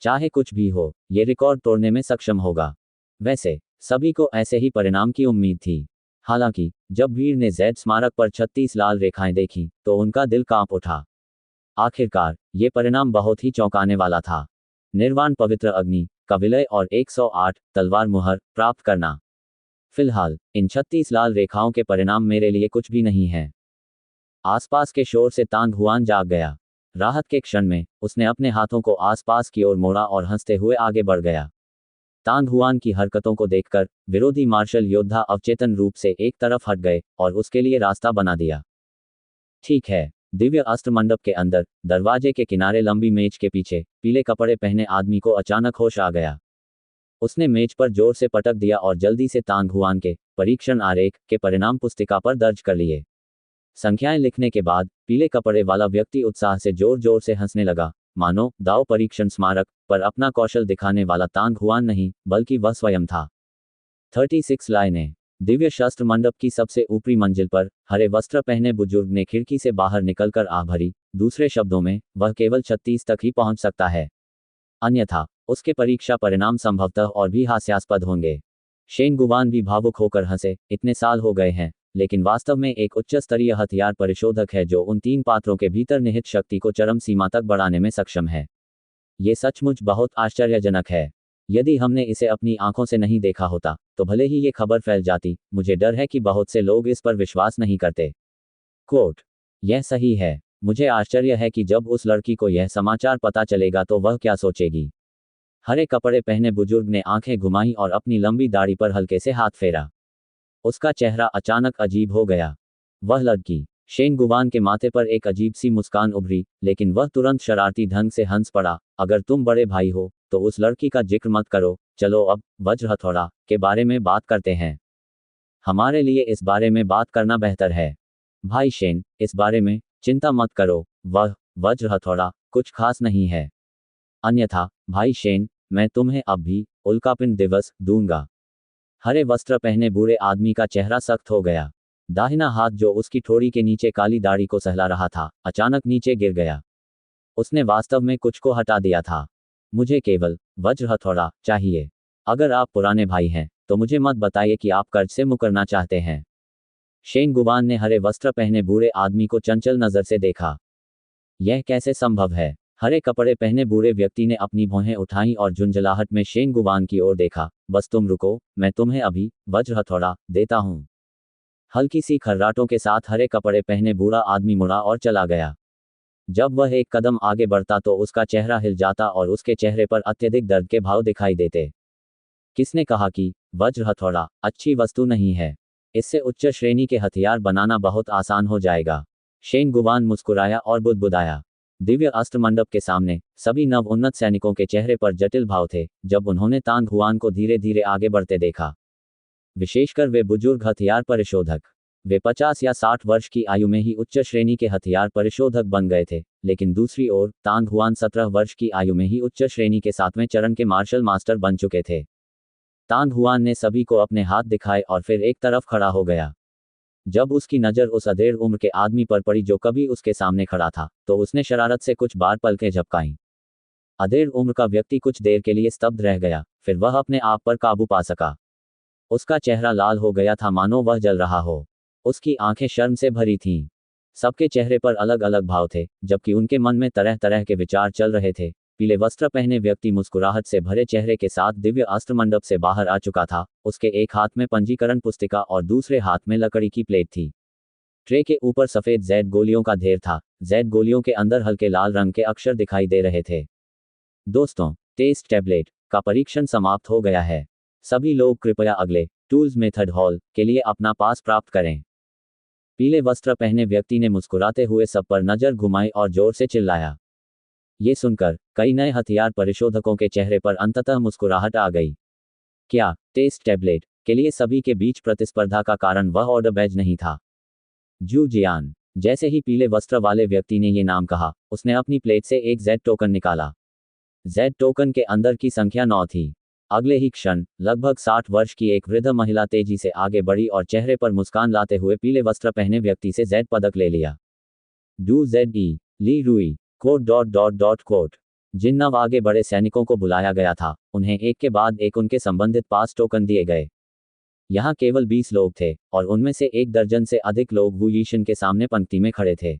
A: चाहे कुछ भी हो, ये रिकॉर्ड तोड़ने में सक्षम होगा। वैसे सभी को ऐसे ही परिणाम की उम्मीद थी। हालांकि जब भीड़ ने जेड स्मारक पर 36 लाल रेखाएं देखी तो उनका दिल कांप उठा। आखिरकार ये परिणाम बहुत ही चौंकाने वाला था। निर्वाण पवित्र अग्नि का विलय और 108 तलवार मुहर प्राप्त करना। फिलहाल इन 36 लाल रेखाओं के परिणाम मेरे लिए कुछ भी नहीं है। आसपास के शोर से तांग हुआन जाग गया। राहत के क्षण में उसने अपने हाथों को आसपास की ओर मोड़ा और हंसते हुए आगे बढ़ गया। तांग हुआन की हरकतों को देखकर विरोधी मार्शल योद्धा अवचेतन रूप से एक तरफ हट गए और उसके लिए रास्ता बना दिया। ठीक है। दिव्य अस्त्र मंडप के अंदर दरवाजे के किनारे लंबी मेज के पीछे पीले कपड़े पहने आदमी को अचानक होश आ गया। उसने मेज पर जोर से पटक दिया और जल्दी से तांग हुआन के परीक्षण आरेख के परिणाम पुस्तिका पर दर्ज कर लिए। संख्याएं लिखने के बाद पीले कपड़े वाला व्यक्ति उत्साह से जोर जोर से हंसने लगा, मानो दाव परीक्षण स्मारक पर अपना कौशल दिखाने वाला तांग हुआन नहीं बल्कि वह स्वयं था। 36 लाइनें। दिव्य शस्त्र मंडप की सबसे ऊपरी मंजिल पर हरे वस्त्र पहने बुजुर्ग ने खिड़की से बाहर निकलकर आह भरी। दूसरे शब्दों में वह केवल 36 तक ही पहुंच सकता है, अन्यथा उसके परीक्षा परिणाम संभवतः और भी हास्यास्पद होंगे। शेन गुवान भी भावुक होकर हंसे। इतने साल हो गए हैं, लेकिन वास्तव में एक उच्च स्तरीय हथियार परिशोधक है जो उन 3 पात्रों के भीतर निहित शक्ति को चरम सीमा तक बढ़ाने में सक्षम है। ये सचमुच बहुत आश्चर्यजनक है। यदि हमने इसे अपनी आंखों से नहीं देखा होता तो भले ही ये खबर फैल जाती, मुझे डर है कि बहुत से लोग इस पर विश्वास नहीं करते। कोट यह सही है। मुझे आश्चर्य है कि जब उस लड़की को यह समाचार पता चलेगा तो वह क्या सोचेगी। हरे कपड़े पहने बुजुर्ग ने आंखें घुमाई और अपनी लंबी दाढ़ी पर हल्के से हाथ फेरा। उसका चेहरा अचानक अजीब हो गया। वह लड़की शेन गुवान के माथे पर एक अजीब सी मुस्कान उभरी, लेकिन वह तुरंत शरारती ढंग से हंस पड़ा। अगर तुम बड़े भाई हो तो उस लड़की का जिक्र मत करो। चलो अब वज्र हथौड़ा के बारे में बात करते हैं। हमारे लिए इस बारे में बात करना बेहतर है। भाई शेन, इस बारे में चिंता मत करो। वह वज्र हथौड़ा कुछ खास नहीं है। अन्यथा भाई शेन, मैं तुम्हें अब भी उल्कापिंड दिवस दूंगा। हरे वस्त्र पहने बूढ़े आदमी का चेहरा सख्त हो गया। दाहिना हाथ जो उसकी ठोड़ी के नीचे काली दाढ़ी को सहला रहा था, अचानक नीचे गिर गया। उसने वास्तव में कुछ को हटा दिया था। मुझे केवल वज्र हथौड़ा चाहिए। अगर आप पुराने भाई हैं तो मुझे मत बताइए कि आप कर्ज से मुकरना चाहते हैं। शेन गुवान ने हरे वस्त्र पहने बूढ़े आदमी को चंचल नजर से देखा। यह कैसे संभव है? हरे कपड़े पहने बूढ़े व्यक्ति ने अपनी भौहें उठाई और झुंझलाहट में शेन गुवान की ओर देखा। बस तुम रुको, मैं तुम्हें अभी वज्र हथौड़ा देता हूं। हल्की सी खर्राटों के साथ हरे कपड़े पहने बूढ़ा आदमी मुड़ा और चला गया। जब वह एक कदम आगे बढ़ता तो उसका चेहरा हिल जाता और उसके चेहरे पर अत्यधिक दर्द के भाव दिखाई देते। किसने कहा कि वज्र हथौड़ा अच्छी वस्तु नहीं है? इससे उच्च श्रेणी के हथियार बनाना बहुत आसान हो जाएगा। शेन गुवान मुस्कुराया और बुदबुदाया। दिव्य अस्त्र मंडप के सामने सभी नव उन्नत सैनिकों के चेहरे पर जटिल भाव थे जब उन्होंने तांग हुआन को धीरे धीरे आगे बढ़ते देखा। विशेषकर वे बुजुर्ग हथियार परिशोधक। वे 50 या 60 वर्ष की आयु में ही उच्च श्रेणी के हथियार परिशोधक बन गए थे, लेकिन दूसरी ओर तांग हुआन 17 वर्ष की आयु में ही उच्च श्रेणी के 7वें चरण के मार्शल मास्टर बन चुके थे। तांग हुआन ने सभी को अपने हाथ दिखाए और फिर एक तरफ खड़ा हो गया। जब उसकी नज़र उस अधेड़ उम्र के आदमी पर पड़ी जो कभी उसके सामने खड़ा था, तो उसने शरारत से कुछ बार पलकें झपकाईं। अधेड़ उम्र का व्यक्ति कुछ देर के लिए स्तब्ध रह गया, फिर वह अपने आप पर काबू पा सका। उसका चेहरा लाल हो गया था, मानो वह जल रहा हो। उसकी आंखें शर्म से भरी थीं। सबके चेहरे पर अलग अलग भाव थे, जबकि उनके मन में तरह तरह के विचार चल रहे थे। पीले वस्त्र पहने व्यक्ति मुस्कुराहट से भरे चेहरे के साथ दिव्य अस्त्र मंडप से बाहर आ चुका था। उसके एक हाथ में पंजीकरण पुस्तिका और दूसरे हाथ में लकड़ी की प्लेट थी। ट्रे के ऊपर सफेद जेड गोलियों का ढेर था। जेड गोलियों के अंदर हल्के लाल रंग के अक्षर दिखाई दे रहे थे। दोस्तों, टेस्ट टैबलेट का परीक्षण समाप्त हो गया है। सभी लोग कृपया अगले टूल्स मेथड हॉल के लिए अपना पास प्राप्त करें। पीले वस्त्र पहने व्यक्ति ने मुस्कुराते हुए सब पर नजर घुमाई और जोर से चिल्लाया। ये सुनकर कई नए हथियार परिशोधकों के चेहरे पर अंततः मुस्कुराहट आ गई। क्या टेस्ट टैबलेट के लिए सभी के बीच प्रतिस्पर्धा का कारण वह ऑर्डर बैज नहीं था? जू जियान। जैसे ही पीले वस्त्र वाले व्यक्ति ने ये नाम कहा, उसने अपनी प्लेट से एक जेड टोकन निकाला। जेड टोकन के अंदर की संख्या 9 थी। अगले ही क्षण लगभग 60 वर्ष की एक वृद्ध महिला तेजी से आगे बढ़ी और चेहरे पर मुस्कान लाते हुए पीले वस्त्र पहने व्यक्ति से जेड पदक ले लिया। डू जेड ई ली रुई कोट। जिन नव आगे बढ़े सैनिकों को बुलाया गया था, उन्हें एक के बाद एक उनके संबंधित पास टोकन दिए गए। यहाँ केवल 20 लोग थे और उनमें से 1 दर्जन से अधिक लोग वू यीशन के सामने पंक्ति में खड़े थे।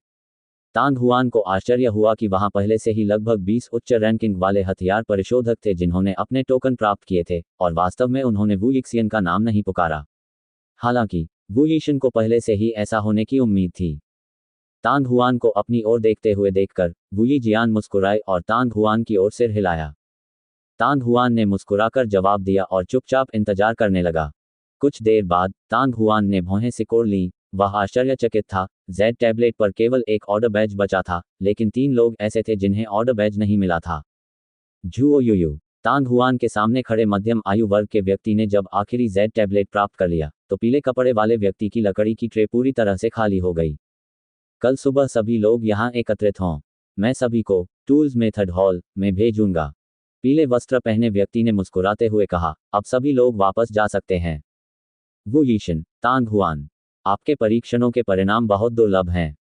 A: तांग हुआन को आश्चर्य हुआ कि वहां पहले से ही लगभग 20 उच्च रैंकिंग वाले हथियार परिशोधक थे जिन्होंने अपने टोकन प्राप्त किए थे, और वास्तव में उन्होंने वू यिक्सियन का नाम नहीं पुकारा। हालांकि वू यीशन को पहले से ही ऐसा होने की उम्मीद थी। तांग हुआन को अपनी ओर देखते हुए देखकर वू यी जियान मुस्कुराए और तांग हुआन की ओर सिर हिलाया। तांग हुआन ने मुस्कुराकर जवाब दिया और चुपचाप इंतजार करने लगा। कुछ देर बाद तांग हुआन ने भौहें सिकोड़ लीं। वह आश्चर्यचकित था। जेड टैबलेट पर केवल एक ऑर्डर बैज बचा था, लेकिन 3 लोग ऐसे थे जिन्हें ऑर्डर बैज नहीं मिला था। झुओ युयू। तांग हुआन के सामने खड़े मध्यम आयु वर्ग के व्यक्ति ने जब आखिरी जेड टैबलेट प्राप्त कर लिया, तो पीले कपड़े वाले व्यक्ति की लकड़ी की ट्रे पूरी तरह से खाली हो गई। कल सुबह सभी लोग यहाँ एकत्रित हों। मैं सभी को टूल्स मेथड हॉल में भेजूंगा। पीले वस्त्र पहने व्यक्ति ने मुस्कुराते हुए कहा। अब सभी लोग वापस जा सकते हैं। वू यीशन। तांग हुआन, आपके परीक्षणों के परिणाम बहुत दुर्लभ हैं।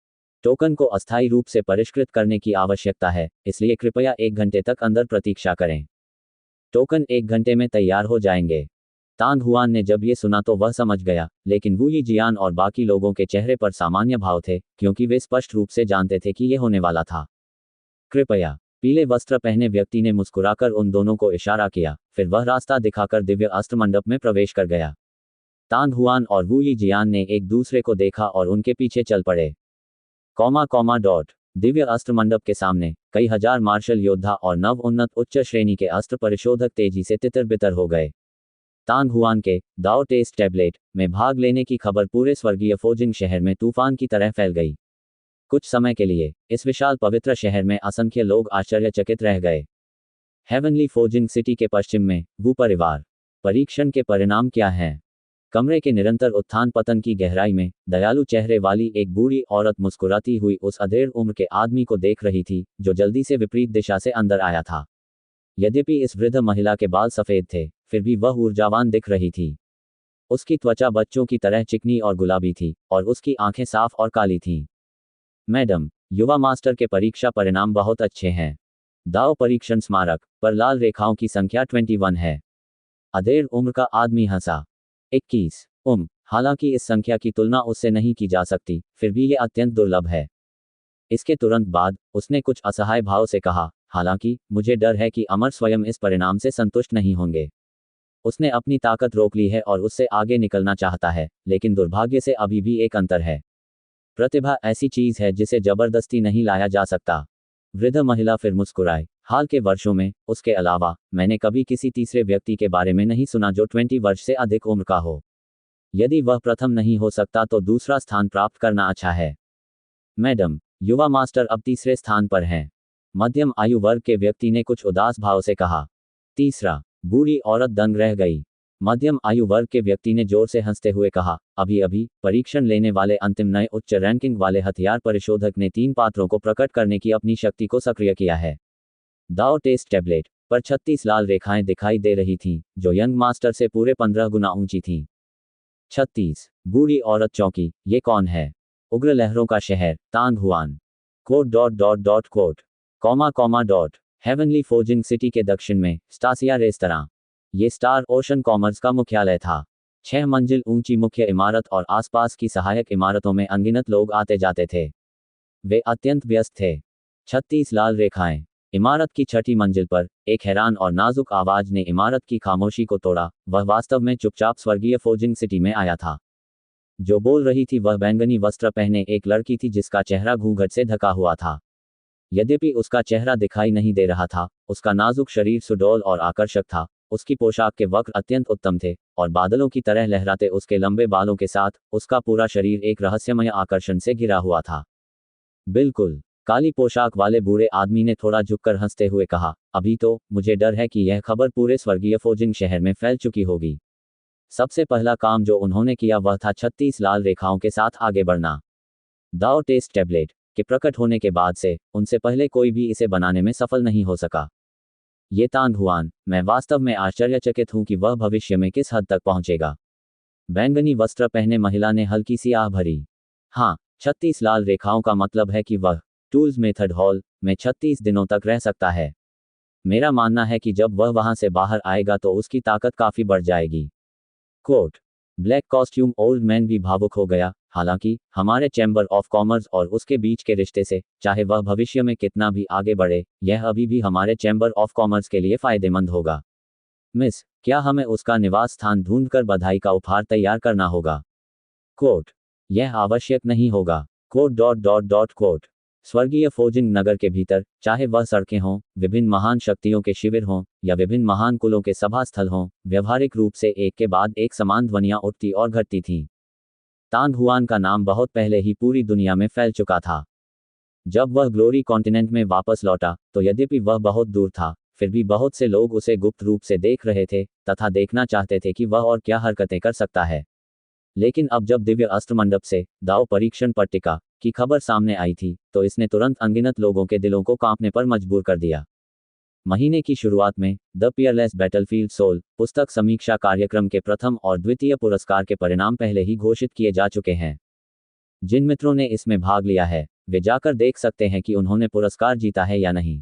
A: टोकन को अस्थायी रूप से परिष्कृत करने की आवश्यकता है, इसलिए कृपया 1 घंटे तक अंदर प्रतीक्षा करें। टोकन 1 घंटे में तैयार हो जाएंगे। तांग हुआन ने जब ये सुना तो वह समझ गया, लेकिन वू यी जियान और बाकी लोगों के चेहरे पर सामान्य भाव थे, क्योंकि वे स्पष्ट रूप से जानते थे कि यह होने वाला था। कृपया। पीले वस्त्र पहने व्यक्ति ने मुस्कुराकर उन दोनों को इशारा किया, फिर वह रास्ता दिखाकर दिव्य अस्त्र मंडप में प्रवेश कर गया। तांग हुआन और वू यी जियान ने एक दूसरे को देखा और उनके पीछे चल पड़े। दिव्य अस्त्र मंडप के सामने कई हजार मार्शल योद्धा और नव उन्नत उच्च श्रेणी के अस्त्र परिशोधक तेजी से तितर बितर हो गए। तांग हुआन के दाओ टेस्ट टैबलेट में भाग लेने की खबर पूरे स्वर्गीय फोजिंग शहर में तूफान की तरह फैल गई। कुछ समय के लिए इस विशाल पवित्र शहर में असंख्य लोग आश्चर्यचकित रह गए। हेवनली फोजिंग सिटी के पश्चिम में वू परिवार। परीक्षण के परिणाम क्या हैं? कमरे के निरंतर उत्थान पतन की गहराई में दयालु चेहरे वाली एक बूढ़ी औरत मुस्कुराती हुई उस अधेड़ उम्र के आदमी को देख रही थी, जो जल्दी से विपरीत दिशा से अंदर आया था। यद्यपि इस वृद्ध महिला के बाल सफेद थे, फिर भी वह ऊर्जावान दिख रही थी। उसकी त्वचा बच्चों की तरह चिकनी और गुलाबी थी, और उसकी आंखें साफ और काली थीं। मैडम, युवा मास्टर के परीक्षा परिणाम बहुत अच्छे हैं। दाव परीक्षण स्मारक पर लाल रेखाओं की संख्या 21 है। अधेड़ उम्र का आदमी हंसा। 21 उम्र। हालांकि इस संख्या की तुलना उससे नहीं की जा सकती, फिर भी ये अत्यंत दुर्लभ है। इसके तुरंत बाद उसने कुछ असहाय भाव से कहा, हालांकि मुझे डर है कि अमर स्वयं इस परिणाम से संतुष्ट नहीं होंगे। उसने अपनी ताकत रोक ली है और उससे आगे निकलना चाहता है, लेकिन दुर्भाग्य से अभी भी एक अंतर है। प्रतिभा ऐसी चीज है जिसे जबरदस्ती नहीं लाया जा सकता। वृद्ध महिला फिर मुस्कुराई। हाल के वर्षों में, उसके अलावा, मैंने कभी किसी तीसरे व्यक्ति के बारे में नहीं सुना जो 20 वर्ष से अधिक उम्र का हो। यदि वह प्रथम नहीं हो सकता तो दूसरा स्थान प्राप्त करना अच्छा है। मैडम, युवा मास्टर अब तीसरे स्थान पर हैं। मध्यम आयु वर्ग के व्यक्ति ने कुछ उदास भाव से कहा। तीसरा। बूढ़ी औरत दंग रह गई। मध्यम आयु वर्ग के व्यक्ति ने जोर से हंसते हुए कहा, अभी अभी परीक्षण लेने वाले अंतिम नए उच्च रैंकिंग वाले हथियार परिशोधक ने 3 पात्रों को प्रकट करने की अपनी शक्ति को सक्रिय किया है। दाओ टेस्ट टैबलेट पर 36 लाल रेखाएं दिखाई दे रही थीं, जो यंग मास्टर से पूरे 15 गुना ऊंची थीं। 36। बूढ़ी औरत चौंकी। ये कौन है? उग्र लहरों का शहर, तांग हुआन। हेवनली फोजिंग सिटी के दक्षिण में स्टासिया रेस्तरां। ये स्टार ओशन कॉमर्स का मुख्यालय था। 6 मंजिल ऊंची मुख्य इमारत और आसपास की सहायक इमारतों में अनगिनत लोग आते जाते थे। वे अत्यंत व्यस्त थे। 36 लाल रेखाएं। इमारत की 6ठी मंजिल पर एक हैरान और नाजुक आवाज ने इमारत की खामोशी को तोड़ा। वह वास्तव में चुपचाप स्वर्गीय फोजिंग सिटी में आया था। जो बोल रही थी वह बैंगनी वस्त्र पहने एक लड़की थी जिसका चेहरा घूंघट से ढका हुआ था। यद्यपि उसका चेहरा दिखाई नहीं दे रहा था, उसका नाजुक शरीर सुडौल और आकर्षक था। उसकी पोशाक के वक्र अत्यंत उत्तम थे और बादलों की तरह लहराते उसके लंबे बालों के साथ उसका पूरा शरीर एक रहस्यमय आकर्षण से घिरा हुआ था। बिल्कुल। काली पोशाक वाले बूढ़े आदमी ने थोड़ा झुककर हंसते हुए कहा, अभी तो मुझे डर है कि यह खबर पूरे स्वर्गीय फोजिंग शहर में फैल चुकी होगी। सबसे पहला काम जो उन्होंने किया वह था 36 लाल रेखाओं के साथ आगे बढ़ना। दाओ टेस्ट टैबलेट के प्रकट होने के बाद से उनसे पहले कोई भी इसे बनाने में सफल नहीं हो सका। ये तान हुआन, मैं वास्तव में आश्चर्यचकित हूं कि वह भविष्य में किस हद तक पहुंचेगा। बैंगनी वस्त्र पहने महिला ने हल्की सी आह भरी। हाँ, 36 लाल रेखाओं का मतलब है कि वह टूल्स मेथड हॉल में 36 दिनों तक रह सकता है। मेरा मानना है कि जब वह वहां से बाहर आएगा तो उसकी ताकत काफी बढ़ जाएगी। Quote. Black costume old man भी भावुक हो गया। हालांकि हमारे चैम्बर ऑफ कॉमर्स और उसके बीच के रिश्ते से, चाहे वह भविष्य में कितना भी आगे बढ़े, यह अभी भी हमारे चैम्बर ऑफ कॉमर्स के लिए फायदेमंद होगा। मिस, क्या हमें उसका निवास स्थान ढूंढकर बधाई का उपहार तैयार करना होगा? कोट। यह आवश्यक नहीं होगा। कोट। स्वर्गीय फोजिंग नगर के भीतर, चाहे वह सड़कें हों, विभिन्न महान शक्तियों के शिविर हों या विभिन्न महान कुलों के सभा स्थल हों, व्यवहारिक रूप से एक के बाद एक समान ध्वनियां उठती और घटती थीं। तान हुआन का नाम बहुत पहले ही पूरी दुनिया में फैल चुका था। जब वह ग्लोरी कॉन्टिनेंट में वापस लौटा तो यद्यपि वह बहुत दूर था, फिर भी बहुत से लोग उसे गुप्त रूप से देख रहे थे तथा देखना चाहते थे कि वह और क्या हरकतें कर सकता है। लेकिन अब जब दिव्य अस्त्र मंडप से दाव परीक्षण पट्टिका की खबर सामने आई थी तो इसने तुरंत अनगिनत लोगों के दिलों को कांपने पर मजबूर कर दिया। महीने की शुरुआत में द पियरलेस बैटलफील्ड सोल पुस्तक समीक्षा कार्यक्रम के प्रथम और द्वितीय पुरस्कार के परिणाम पहले ही घोषित किए जा चुके हैं। जिन मित्रों ने इसमें भाग लिया है वे जाकर देख सकते हैं कि उन्होंने पुरस्कार जीता है या नहीं।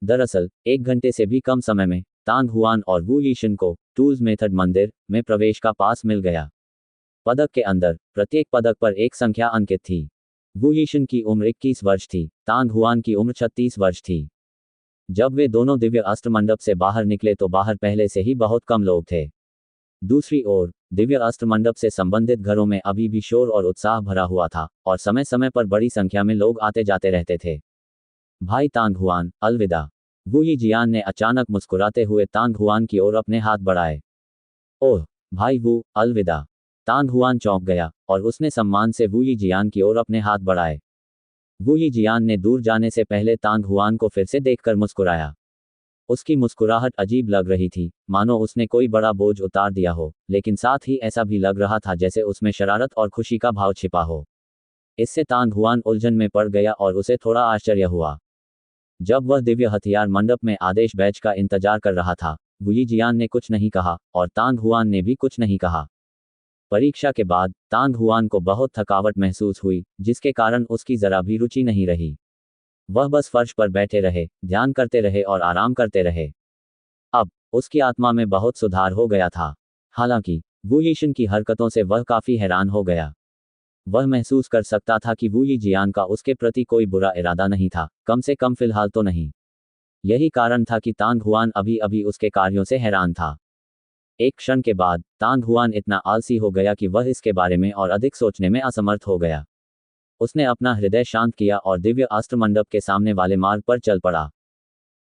A: दरअसल 1 घंटे से भी कम समय में तान हुआन और वू यीशन को टूल्स मेथड मंदिर में प्रवेश का पास मिल गया। पदक के अंदर प्रत्येक पदक पर एक संख्या अंकित थी। वू यीशन की उम्र 21 वर्ष थी, तान हुआन की उम्र 36 वर्ष थी। जब वे दोनों दिव्य अस्त्र मंडप से बाहर निकले तो बाहर पहले से ही बहुत कम लोग थे। दूसरी ओर दिव्य अस्त्र मंडप से संबंधित घरों में अभी भी शोर और उत्साह भरा हुआ था और समय समय पर बड़ी संख्या में लोग आते जाते रहते थे। भाई तान हुआन, अलविदा। वू यी जियान ने अचानक मुस्कुराते हुए तान हुआन की ओर अपने हाथ बढ़ाए। ओह भाई वू, अलविदा। तान हुआन चौंक गया और उसने सम्मान से वू यी जियान की ओर अपने हाथ बढ़ाए। वू यी जियान ने दूर जाने से पहले तान हुआन को फिर से देखकर मुस्कुराया। उसकी मुस्कुराहट अजीब लग रही थी, मानो उसने कोई बड़ा बोझ उतार दिया हो, लेकिन साथ ही ऐसा भी लग रहा था जैसे उसमें शरारत और खुशी का भाव छिपा हो। इससे तान हुआन उलझन में पड़ गया और उसे थोड़ा आश्चर्य हुआ। जब वह दिव्य हथियार मंडप में आदेश बैच का इंतजार कर रहा था, वू यी जियान ने कुछ नहीं कहा और तान हुआन ने भी कुछ नहीं कहा। परीक्षा के बाद तान हुआन को बहुत थकावट महसूस हुई, जिसके कारण उसकी जरा भी रुचि नहीं रही। वह बस फर्श पर बैठे रहे, ध्यान करते रहे और आराम करते रहे। अब उसकी आत्मा में बहुत सुधार हो गया था। हालांकि वू यीशन की हरकतों से वह काफी हैरान हो गया। वह महसूस कर सकता था कि वू यी जियान का उसके प्रति कोई बुरा इरादा नहीं था, कम से कम फिलहाल तो नहीं। यही कारण था कि तान हुआन अभी अभी उसके कार्यों से हैरान था। एक क्षण के बाद तान हुआन इतना आलसी हो गया कि वह इसके बारे में और अधिक सोचने में असमर्थ हो गया। उसने अपना हृदय शांत किया और दिव्य अस्त्र मंडप के सामने वाले मार्ग पर चल पड़ा।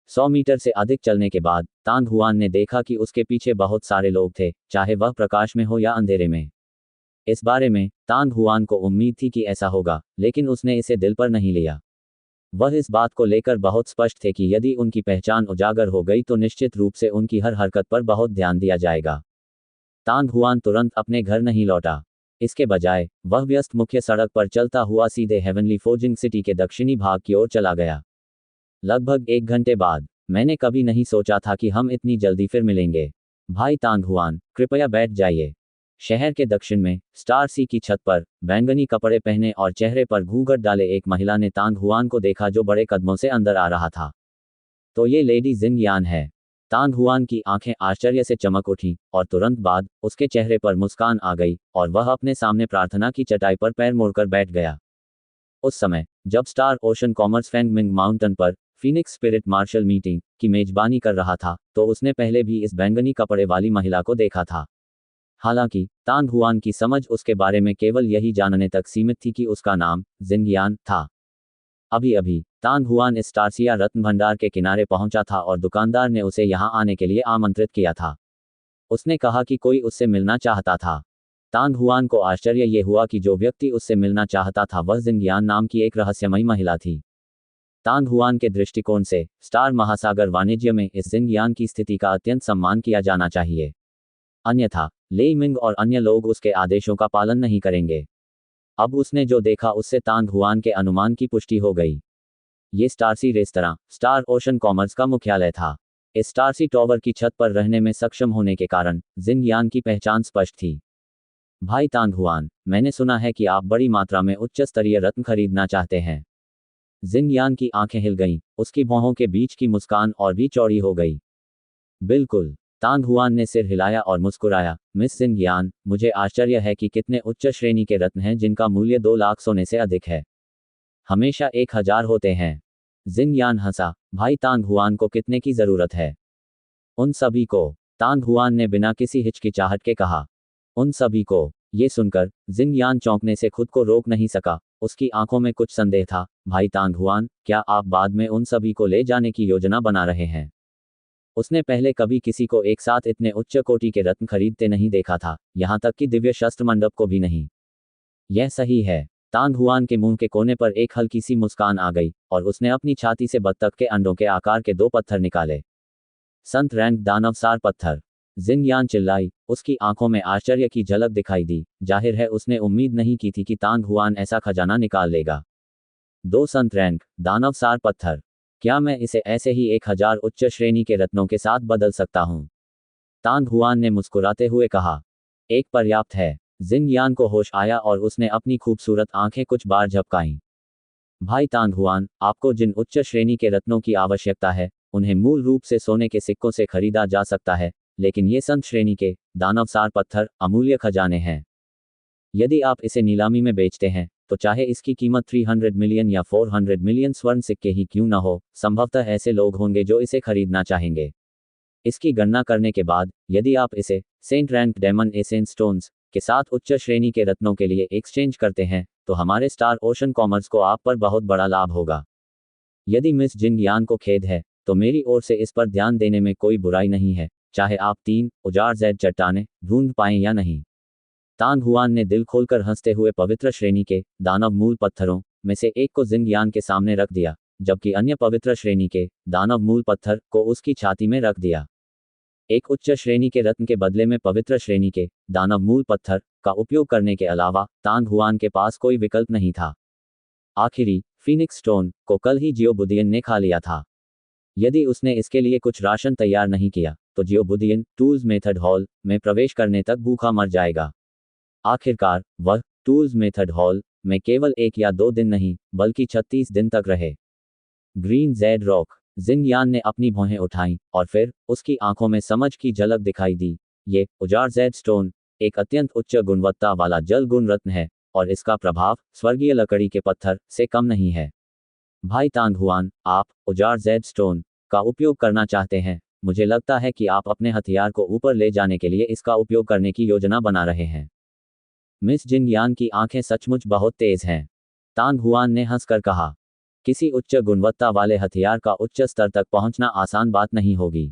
A: 100 मीटर से अधिक चलने के बाद तान हुआन ने देखा कि उसके पीछे बहुत सारे लोग थे, चाहे वह प्रकाश में हो या अंधेरे में। इस बारे में तान हुआन को उम्मीद थी कि ऐसा होगा, लेकिन उसने इसे दिल पर नहीं लिया। वह इस बात को लेकर बहुत स्पष्ट थे कि यदि उनकी पहचान उजागर हो गई तो निश्चित रूप से उनकी हर हरकत पर बहुत ध्यान दिया जाएगा। तान हुआन तुरंत अपने घर नहीं लौटा। इसके बजाय वह व्यस्त मुख्य सड़क पर चलता हुआ सीधे हेवनली फोजिंग सिटी के दक्षिणी भाग की ओर चला गया। लगभग 1 घंटे बाद, मैंने कभी नहीं सोचा था कि हम इतनी जल्दी फिर मिलेंगे। भाई तान हुआन, कृपया बैठ जाइए। शहर के दक्षिण में स्टार सी की छत पर बैंगनी कपड़े पहने और चेहरे पर घूंघट डाले एक महिला ने तान हुआन को देखा जो बड़े कदमों से अंदर आ रहा था। तो ये लेडी जिंग यान है। तान हुआन की आंखें आश्चर्य से चमक उठीं और तुरंत बाद उसके चेहरे पर मुस्कान आ गई और वह अपने सामने प्रार्थना की चटाई पर पैर मोड़कर बैठ गया। उस समय जब स्टार ओशन कॉमर्स फैंगमिंग माउंटेन पर फीनिक्स स्पिरिट मार्शल मीटिंग की मेजबानी कर रहा था तो उसने पहले भी इस बैंगनी कपड़े वाली महिला को देखा था। हालांकि तान हुआन की समझ उसके बारे में केवल यही जानने तक सीमित थी कि उसका नाम जिंग यान था। अभी अभी तांग हुआन इस स्टारसिया रत्न भंडार के किनारे पहुंचा था और दुकानदार ने उसे यहां आने के लिए आमंत्रित किया था। उसने कहा कि कोई उससे मिलना चाहता था। तांग हुआन को आश्चर्य ये हुआ कि जो व्यक्ति उससे मिलना चाहता था वह जिंगियान नाम की एक रहस्यमयी महिला थी। तांग हुआन के दृष्टिकोण से स्टार महासागर वाणिज्य में इस जिंगियान की स्थिति का अत्यंत सम्मान किया जाना चाहिए, अन्यथा ले मिंग और अन्य लोग उसके आदेशों का पालन नहीं करेंगे। अब उसने जो देखा उससे तांग हुआन के अनुमान की पुष्टि हो गई। ये स्टारसी रेस्तरां स्टार ओशन कॉमर्स का मुख्यालय था। इस स्टारसी टॉवर की छत पर रहने में सक्षम होने के कारण जिंगियान की पहचान स्पष्ट थी। भाई तांग हुआन, मैंने सुना है कि आप बड़ी मात्रा में उच्च स्तरीय रत्न खरीदना चाहते हैं। जिंगियान की आंखें हिल गईं, उसकी भौहों के बीच की मुस्कान और भी चौड़ी हो गई। बिल्कुल, तांग हुआन ने सिर हिलाया और मुस्कुराया। मिस जिंगियान, मुझे आश्चर्य है कि कितने उच्च श्रेणी के रत्न हैं जिनका मूल्य 2 लाख सोने से अधिक है। हमेशा 1000 होते हैं। जिंगियान हंसा। भाई तांग हुआन को कितने की जरूरत है? उन सभी को, तांग हुआन ने बिना किसी हिचकिचाहट के कहा। उन सभी को। ये सुनकर जिंगियान चौंकने से खुद को रोक नहीं सका। उसकी आंखों में कुछ संदेह था। भाई तांग हुआन, क्या आप बाद में उन सभी को ले जाने की योजना बना रहे हैं? उसने पहले कभी किसी को एक साथ इतने उच्च कोटि के रत्न खरीदते नहीं देखा था, यहां तक कि दिव्य शस्त्र मंडप को भी नहीं। यह सही है। तांग हुआन के मुंह के कोने पर एक हल्की सी मुस्कान आ गई और उसने अपनी छाती से बत्तख के अंडों के आकार के 2 पत्थर निकाले। संत रैंक दानवसार पत्थर। जिंगियान चिल्लाई। उसकी आंखों में आश्चर्य की झलक दिखाई दी। जाहिर है उसने उम्मीद नहीं की थी कि तांग हुआन ऐसा खजाना निकाल लेगा। 2 संत रैंक दानवसार पत्थर। क्या मैं इसे ऐसे ही 1000 उच्च श्रेणी के रत्नों के साथ बदल सकता हूं? तांग हुआन ने मुस्कुराते हुए कहा। एक पर्याप्त है। जिंगियान को होश आया और उसने अपनी खूबसूरत आंखें कुछ बार झपकाईं। भाई तांग हुआन, आपको जिन उच्च श्रेणी के रत्नों की आवश्यकता है उन्हें मूल रूप से सोने के सिक्कों से खरीदा जा सकता है, लेकिन ये संत श्रेणी के दानवसार पत्थर अमूल्य खजाने हैं। यदि आप इसे नीलामी में बेचते हैं तो चाहे इसकी कीमत 300 मिलियन या 400 मिलियन स्वर्ण सिक्के ही क्यों न हो, संभवतः ऐसे लोग होंगे जो इसे खरीदना चाहेंगे। इसकी गणना करने के बाद यदि आप इसे saint rank diamond essence stones के साथ उच्च श्रेणी के रत्नों के लिए एक्सचेंज करते हैं तो हमारे स्टार ओशन कॉमर्स को आप पर बहुत बड़ा लाभ होगा। यदि मिस जिंगियान को खेद है तो मेरी ओर से इस पर ध्यान देने में कोई बुराई नहीं है, चाहे आप 3 उजाड़ जेड चट्टानें ढूंढ पाएं या नहीं। तांग हुआन ने दिल खोलकर हंसते हुए पवित्र श्रेणी के दानव मूल पत्थरों में से एक को जिंगियान के सामने रख दिया, जबकि अन्य पवित्र श्रेणी के दानव मूल पत्थर को उसकी छाती में रख दिया। एक उच्च श्रेणी के रत्न के बदले में पवित्र श्रेणी के दानव मूल पत्थर का उपयोग करने के अलावा तांग हुआन के पास कोई विकल्प नहीं था। आखिरी फीनिक्स स्टोन को कल ही जियो बुदियन ने खा लिया था। यदि उसने इसके लिए कुछ राशन तैयार नहीं किया तो जियो बुदियन टूल्स मेथड हॉल में प्रवेश करने तक भूखा मर जाएगा। आखिरकार वह टूल्स मेथड हॉल में केवल 1 या 2 दिन नहीं बल्कि 36 दिन तक रहे। Green Z rock. जिंगियान ने अपनी भौहें उठाईं और फिर उसकी आंखों में समझ की झलक दिखाई दी। ये उजाड़ जेड स्टोन एक अत्यंत उच्च गुणवत्ता वाला जल गुण रत्न है और इसका प्रभाव स्वर्गीय लकड़ी के पत्थर से कम नहीं है। भाई तांग हुआन, आप उजाड़ जेड स्टोन का उपयोग करना चाहते हैं। मुझे लगता है कि आप अपने हथियार को ऊपर ले जाने के लिए इसका उपयोग करने की योजना बना रहे हैं। मिस जिंगियान की आंखें सचमुच बहुत तेज हैं। तांग हुआन ने हंसकर कहा। किसी उच्च गुणवत्ता वाले हथियार का उच्च स्तर तक पहुंचना आसान बात नहीं होगी।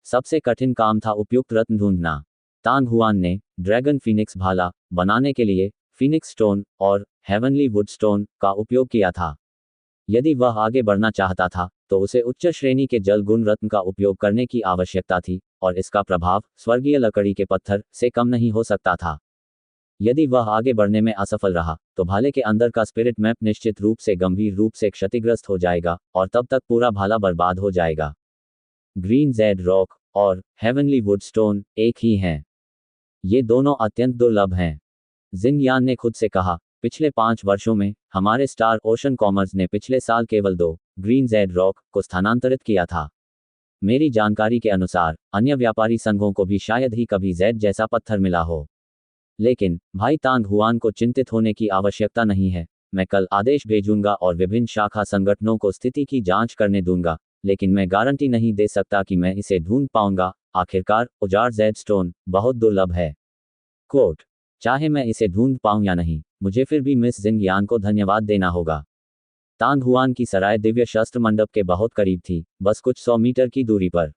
A: सबसे कठिन काम था उपयुक्त रत्न ढूंढना। तांग हुआन ने ड्रैगन फीनिक्स भाला बनाने के लिए फीनिक्स स्टोन और हेवनली वुड स्टोन का उपयोग किया था। यदि वह आगे बढ़ना चाहता था तो उसे उच्च श्रेणी के जल गुण रत्न का उपयोग करने की आवश्यकता थी और इसका प्रभाव स्वर्गीय लकड़ी के पत्थर से कम नहीं हो सकता था। यदि वह आगे बढ़ने में असफल रहा तो भाले के अंदर का स्पिरिट मैप निश्चित रूप से गंभीर रूप से क्षतिग्रस्त हो जाएगा और तब तक पूरा भाला बर्बाद हो जाएगा। ग्रीन जेड रॉक और हेवनली वुड स्टोन एक ही हैं। ये दोनों अत्यंत दुर्लभ हैं। जिंगियान ने खुद से कहा, पिछले 5 वर्षों में हमारे स्टार ओशन कॉमर्स ने पिछले साल केवल 2 ग्रीन जेड रॉक को स्थानांतरित किया था। मेरी जानकारी के अनुसार अन्य व्यापारी संघों को भी शायद ही कभी जेड जैसा पत्थर मिला हो। लेकिन भाई तांग हुआन को चिंतित होने की आवश्यकता नहीं है। मैं कल आदेश भेजूंगा और विभिन्न शाखा संगठनों को स्थिति की जांच करने दूंगा, लेकिन मैं गारंटी नहीं दे सकता कि मैं इसे ढूंढ पाऊंगा। आखिरकार उजाड़ जेड स्टोन बहुत दुर्लभ है। कोट। चाहे मैं इसे ढूंढ पाऊं या नहीं, मुझे फिर भी मिस जिंगियान को धन्यवाद देना होगा। तांग हुआन की सराय दिव्य शस्त्र मंडप के बहुत करीब थी, बस कुछ 100 मीटर की दूरी पर।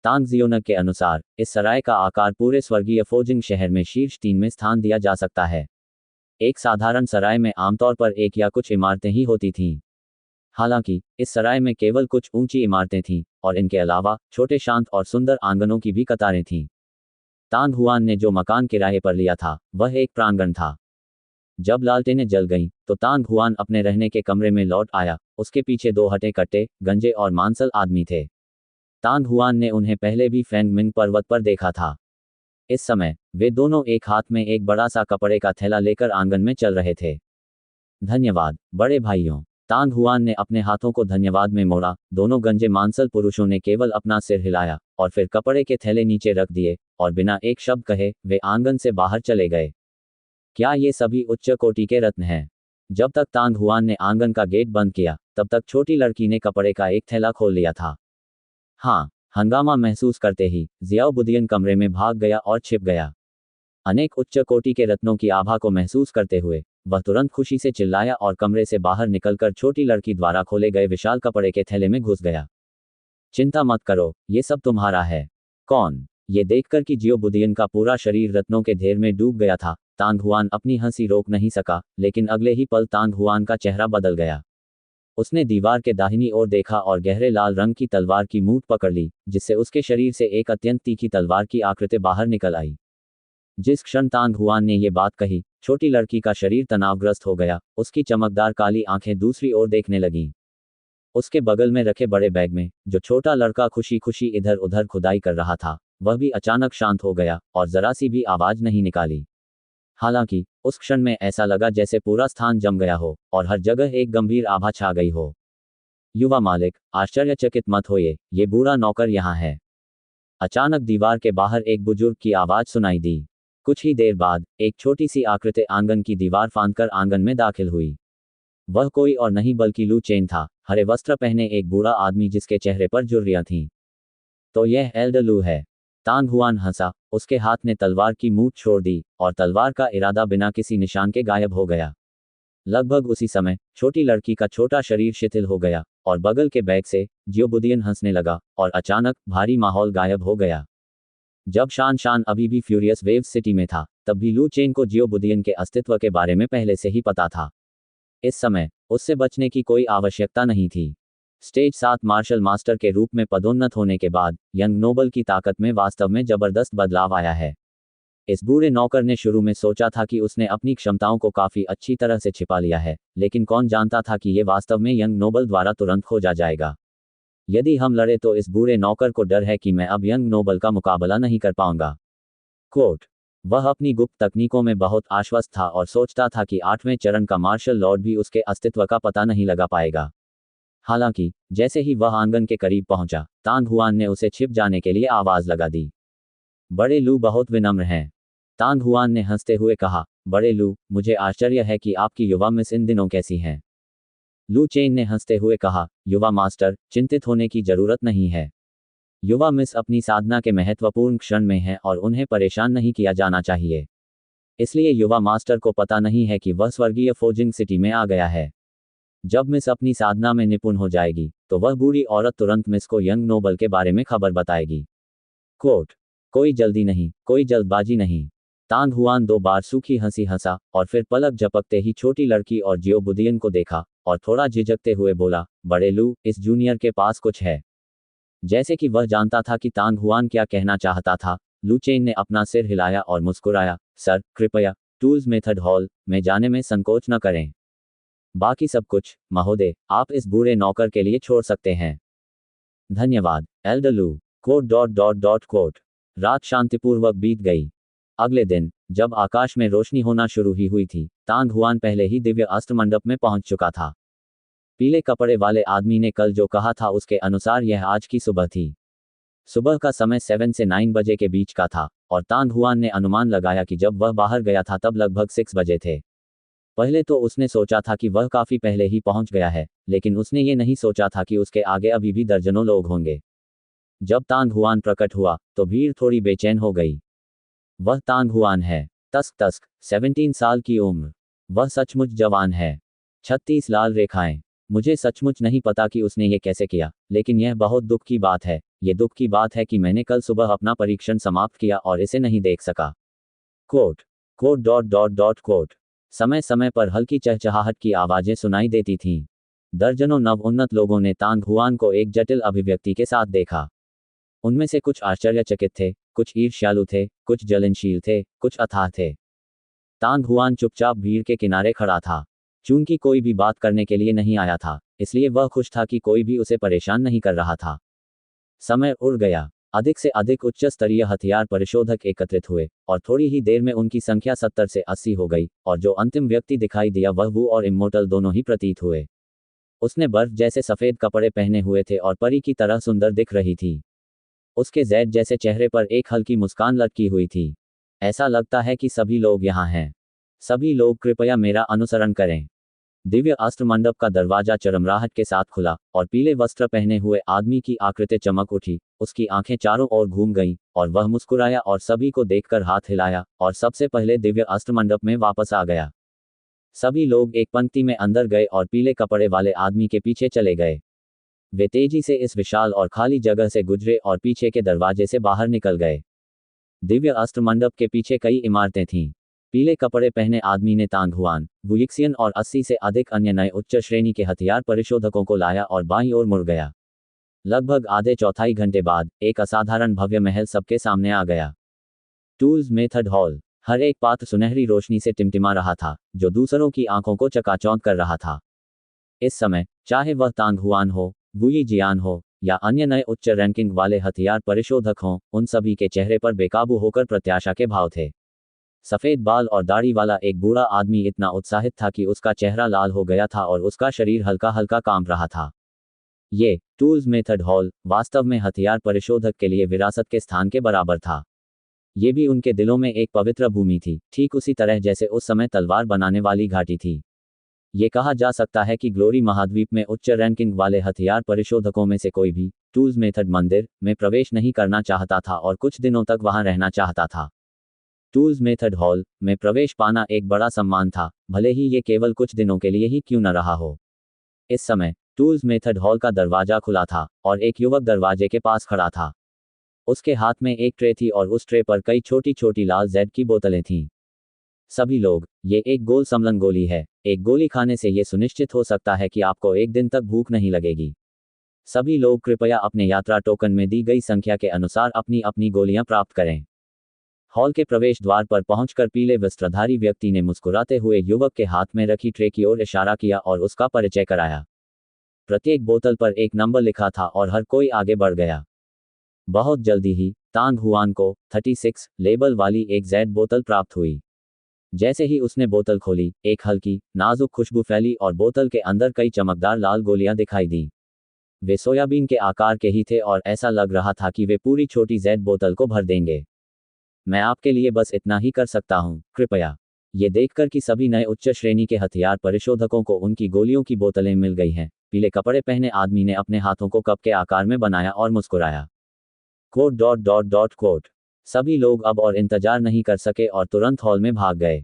A: तांग जियोनग के अनुसार इस सराय का आकार पूरे स्वर्गीय फोजिंग शहर में शीर्ष 3 में स्थान दिया जा सकता है। एक साधारण सराय में आमतौर पर एक या कुछ इमारतें ही होती थीं। हालांकि इस सराय में केवल कुछ ऊंची इमारतें थीं और इनके अलावा छोटे शांत और सुंदर आंगनों की भी कतारें थीं। तांग हुआन ने जो मकान किराए पर लिया था वह एक प्रांगण था। जब लालटेनें जल गईं तो तांग हुआन अपने रहने के कमरे में लौट आया। उसके पीछे 2 हटे कट्टे, गंजे और मांसल आदमी थे। तांग हुआन ने उन्हें पहले भी फेंग मिंग पर्वत पर देखा था। इस समय वे दोनों एक हाथ में एक बड़ा सा कपड़े का थैला लेकर आंगन में चल रहे थे। धन्यवाद बड़े भाइयों। तांग हुआन ने अपने हाथों को धन्यवाद में मोड़ा। दोनों गंजे मांसल पुरुषों ने केवल अपना सिर हिलाया और फिर कपड़े के थैले नीचे रख दिए और बिना एक शब्द कहे वे आंगन से बाहर चले गए। क्या ये सभी उच्च कोटि के रत्न हैं? जब तक तांग हुआन ने आंगन का गेट बंद किया तब तक छोटी लड़की ने कपड़े का एक थैला खोल लिया था। हाँ, हंगामा महसूस करते ही जियाओ बुदियन कमरे में भाग गया और छिप गया। अनेक उच्च कोटि के रत्नों की आभा को महसूस करते हुए वह तुरंत खुशी से चिल्लाया और कमरे से बाहर निकलकर छोटी लड़की द्वारा खोले गए विशाल कपड़े के थैले में घुस गया। चिंता मत करो, ये सब तुम्हारा है। कौन? ये देखकर कि जियो बुदियन का पूरा शरीर रत्नों के ढेर में डूब गया था, तांग हुआन अपनी हंसी रोक नहीं सका, लेकिन अगले ही पल तांग हुआन का चेहरा बदल गया। उसने दीवार के दाहिनी ओर देखा और गहरे लाल रंग की तलवार की मूठ पकड़ ली, जिससे उसके शरीर से एक अत्यंत तीखी तलवार की आकृति बाहर निकल आई। जिस क्षण तांग हुआन ने ये बात कही, छोटी लड़की का शरीर तनावग्रस्त हो गया। उसकी चमकदार काली आंखें दूसरी ओर देखने लगीं। उसके बगल में रखे बड़े बैग में जो छोटा लड़का खुशी खुशी इधर उधर खुदाई कर रहा था, वह भी अचानक शांत हो गया और जरा सी भी आवाज नहीं निकाली। हालांकि उस क्षण में ऐसा लगा जैसे पूरा स्थान जम गया हो और हर जगह एक गंभीर आभा छा गई हो। युवा मालिक, आश्चर्यचकित मत होइए, ये बूढ़ा नौकर यहाँ है। अचानक दीवार के बाहर एक बुजुर्ग की आवाज सुनाई दी। कुछ ही देर बाद एक छोटी सी आकृति आंगन की दीवार फांदकर आंगन में दाखिल हुई। वह कोई और नहीं बल्कि लू चेन था, हरे वस्त्र पहने एक बूढ़ा आदमी जिसके चेहरे पर झुर्रियां थीं। तो यह एल्डर लू है। तांग हुआन हंसा। उसके हाथ ने तलवार की मूठ छोड़ दी और तलवार का इरादा बिना किसी निशान के गायब हो गया। लगभग उसी समय छोटी लड़की का छोटा शरीर शिथिल हो गया और बगल के बैग से जियो बुदियन हंसने लगा और अचानक भारी माहौल गायब हो गया। जब शान शान अभी भी फ्यूरियस वेव्स सिटी में था, तब भी लू चेन को जियो बुदियन के अस्तित्व के बारे में पहले से ही पता था। इस समय उससे बचने की कोई आवश्यकता नहीं थी। स्टेज 7 मार्शल मास्टर के रूप में पदोन्नत होने के बाद यंग नोबल की ताकत में वास्तव में जबरदस्त बदलाव आया है। इस बूढ़े नौकर ने शुरू में सोचा था कि उसने अपनी क्षमताओं को काफी अच्छी तरह से छिपा लिया है, लेकिन कौन जानता था कि ये वास्तव में यंग नोबल द्वारा तुरंत खोजा जाएगा। यदि हम लड़े तो इस बूढ़े नौकर को डर है कि मैं अब यंग नोबल का मुकाबला नहीं कर पाऊंगा। कोट। वह अपनी गुप्त तकनीकों में बहुत आश्वस्त था और सोचता था कि 8वें चरण का मार्शल लॉर्ड भी उसके अस्तित्व का पता नहीं लगा पाएगा। हालांकि जैसे ही वह आंगन के करीब पहुंचा, तांग हुआन ने उसे छिप जाने के लिए आवाज लगा दी। बड़े लू बहुत विनम्र हैं। तांग हुआन ने हंसते हुए कहा, बड़े लू, मुझे आश्चर्य है कि आपकी युवा मिस इन दिनों कैसी हैं। लू चेन ने हंसते हुए कहा, युवा मास्टर, चिंतित होने की जरूरत नहीं है। युवा मिस अपनी साधना के महत्वपूर्ण क्षण में है और उन्हें परेशान नहीं किया जाना चाहिए। इसलिए युवा मास्टर को पता नहीं है कि वह स्वर्गीय फोजिंग सिटी में आ गया है। जब मिस अपनी साधना में निपुण हो जाएगी तो वह बूढ़ी औरत तुरंत मिस को यंग नोबल के बारे में खबर बताएगी। कोट। कोई जल्दी नहीं, कोई जल्दबाजी नहीं। तांग हुआन 2 बार सूखी हंसी हंसा और फिर पलक झपकते ही छोटी लड़की और जियो बुदियन को देखा और थोड़ा झिझकते हुए बोला, बड़े लू, इस जूनियर के पास कुछ है। जैसे कि वह जानता था कि तांग हुआन क्या कहना चाहता था, लू चेन ने अपना सिर हिलाया और मुस्कुराया, सर, कृपया टूल्स मेथड हॉल में जाने में संकोच न करें। बाकी सब कुछ, महोदय, आप इस बूढ़े नौकर के लिए छोड़ सकते हैं। धन्यवाद, एल्डर लू। कोट। रात शांतिपूर्वक बीत गई। अगले दिन जब आकाश में रोशनी होना शुरू ही हुई थी, तांग हुआन पहले ही दिव्य अस्त्र मंडप में पहुंच चुका था। पीले कपड़े वाले आदमी ने कल जो कहा था उसके अनुसार यह आज की सुबह थी। सुबह का समय 7 से 9 बजे के बीच का था और तांग हुआन ने अनुमान लगाया कि जब वह बाहर गया था तब लगभग 6 बजे थे। पहले तो उसने सोचा था कि वह काफी पहले ही पहुंच गया है, लेकिन उसने ये नहीं सोचा था कि उसके आगे अभी भी दर्जनों लोग होंगे। जब तांग हुआन प्रकट हुआ तो भीड़ थोड़ी बेचैन हो गई। वह तांग हुआन है। तस्क 17 साल की उम्र। वह सचमुच जवान है। 36 लाल रेखाएं। मुझे सचमुच नहीं पता कि उसने ये कैसे किया, लेकिन यह बहुत दुख की बात है। ये दुख की बात है कि मैंने कल सुबह अपना परीक्षण समाप्त किया और इसे नहीं देख सका। Quote quote dot dot dot quote. समय समय पर हल्की चहचहाहट की आवाजें सुनाई देती थीं। दर्जनों नवोन्नत लोगों ने तांग हुआन को एक जटिल अभिव्यक्ति के साथ देखा। उनमें से कुछ आश्चर्यचकित थे, कुछ ईर्ष्यालु थे, कुछ जलनशील थे, कुछ अथाह थे। तांग हुआन चुपचाप भीड़ के किनारे खड़ा था। चूंकि कोई भी बात करने के लिए नहीं आया था, इसलिए वह खुश था कि कोई भी उसे परेशान नहीं कर रहा था। समय उड़ गया। अधिक से अधिक उच्च स्तरीय हथियार परिशोधक एकत्रित हुए और थोड़ी ही देर में उनकी संख्या 70 से 80 हो गई, और जो अंतिम व्यक्ति दिखाई दिया वह वू और इम्मोर्टल दोनों ही प्रतीत हुए। उसने बर्फ जैसे सफेद कपड़े पहने हुए थे और परी की तरह सुंदर दिख रही थी। उसके जैद जैसे चेहरे पर एक हल्की मुस्कान लटकी हुई थी। ऐसा लगता है कि सभी लोग यहाँ हैं। सभी लोग कृपया मेरा अनुसरण करें। दिव्य अस्त्र मंडप का दरवाजा चरमराहट के साथ खुला और पीले वस्त्र पहने हुए आदमी की आकृति चमक उठी। उसकी आंखें चारों ओर घूम गईं और वह मुस्कुराया और सभी को देखकर हाथ हिलाया और सबसे पहले दिव्य अस्त्र मंडप में वापस आ गया। सभी लोग एक पंक्ति में अंदर गए और पीले कपड़े वाले आदमी के पीछे चले गए। वे तेजी से इस विशाल और खाली जगह से गुजरे और पीछे के दरवाजे से बाहर निकल गए। दिव्य अस्त्र मंडप के पीछे कई इमारतें थीं। पीले कपड़े पहने आदमी ने तांग हुआन, वुयिक्सियन और 80 से अधिक अन्य नए उच्च श्रेणी के हथियार परिशोधकों को लाया और बाईं ओर मुड़ गया। लगभग आधे चौथाई घंटे बाद एक असाधारण भव्य महल सबके सामने आ गया। Tools method hall. हर एक पात्र सुनहरी रोशनी से टिमटिमा रहा था, जो दूसरों की आंखों को चकाचौंध कर रहा था। इस समय, चाहे वह तांग हुआन हो, वुई जियान हो, या अन्य नए उच्च रैंकिंग वाले हथियार परिशोधक हों, उन सभी के चेहरे पर बेकाबू होकर प्रत्याशा के भाव थे। सफेद बाल और दाढ़ी वाला एक बूढ़ा आदमी इतना उत्साहित था कि उसका चेहरा लाल हो गया था और उसका शरीर हल्का हल्का कांप रहा था। ये टूल्स मेथड हॉल वास्तव में हथियार परिशोधक के लिए विरासत के स्थान के बराबर था। ये भी उनके दिलों में एक पवित्र भूमि थी, ठीक उसी तरह जैसे उस समय तलवार बनाने वाली घाटी थी। ये कहा जा सकता है कि ग्लोरी महाद्वीप में उच्च रैंकिंग वाले हथियार परिशोधकों में से कोई भी टूल्स मेथड मंदिर में प्रवेश नहीं करना चाहता था और कुछ दिनों तक वहां रहना चाहता था। टूल्स मेथड हॉल में प्रवेश पाना एक बड़ा सम्मान था, भले ही ये केवल कुछ दिनों के लिए ही क्यों न रहा हो। इस समय टूल्स मेथड हॉल का दरवाजा खुला था और एक युवक दरवाजे के पास खड़ा था। उसके हाथ में एक ट्रे थी और उस ट्रे पर कई छोटी छोटी लाल जेड की बोतलें थीं। सभी लोग, ये एक गोल समलन गोली है। एक गोली खाने से ये सुनिश्चित हो सकता है कि आपको एक दिन तक भूख नहीं लगेगी। सभी लोग कृपया अपने यात्रा टोकन में दी गई संख्या के अनुसार अपनी अपनी गोलियां प्राप्त करें। हॉल के प्रवेश द्वार पर पहुंचकर पीले वस्त्रधारी व्यक्ति ने मुस्कुराते हुए युवक के हाथ में रखी ट्रे की ओर इशारा किया और उसका परिचय कराया। प्रत्येक बोतल पर एक नंबर लिखा था और हर कोई आगे बढ़ गया। बहुत जल्दी ही तांग हुआन को 36 लेबल वाली एक जेड बोतल प्राप्त हुई। जैसे ही उसने बोतल खोली, एक हल्की नाजुक खुशबू फैली और बोतल के अंदर कई चमकदार लाल गोलियां दिखाई दी। वे सोयाबीन के आकार के ही थे और ऐसा लग रहा था कि वे पूरी छोटी जेड बोतल को भर देंगे। मैं आपके लिए बस इतना ही कर सकता हूं, कृपया। ये देखकर कि सभी नए उच्च श्रेणी के हथियार परिशोधकों को उनकी गोलियों की बोतलें मिल गई हैं, पीले कपड़े पहने आदमी ने अपने हाथों को कप के आकार में बनाया और मुस्कुराया। Quote dot dot dot quote. सभी लोग अब और इंतजार नहीं कर सके और तुरंत हॉल में भाग गए।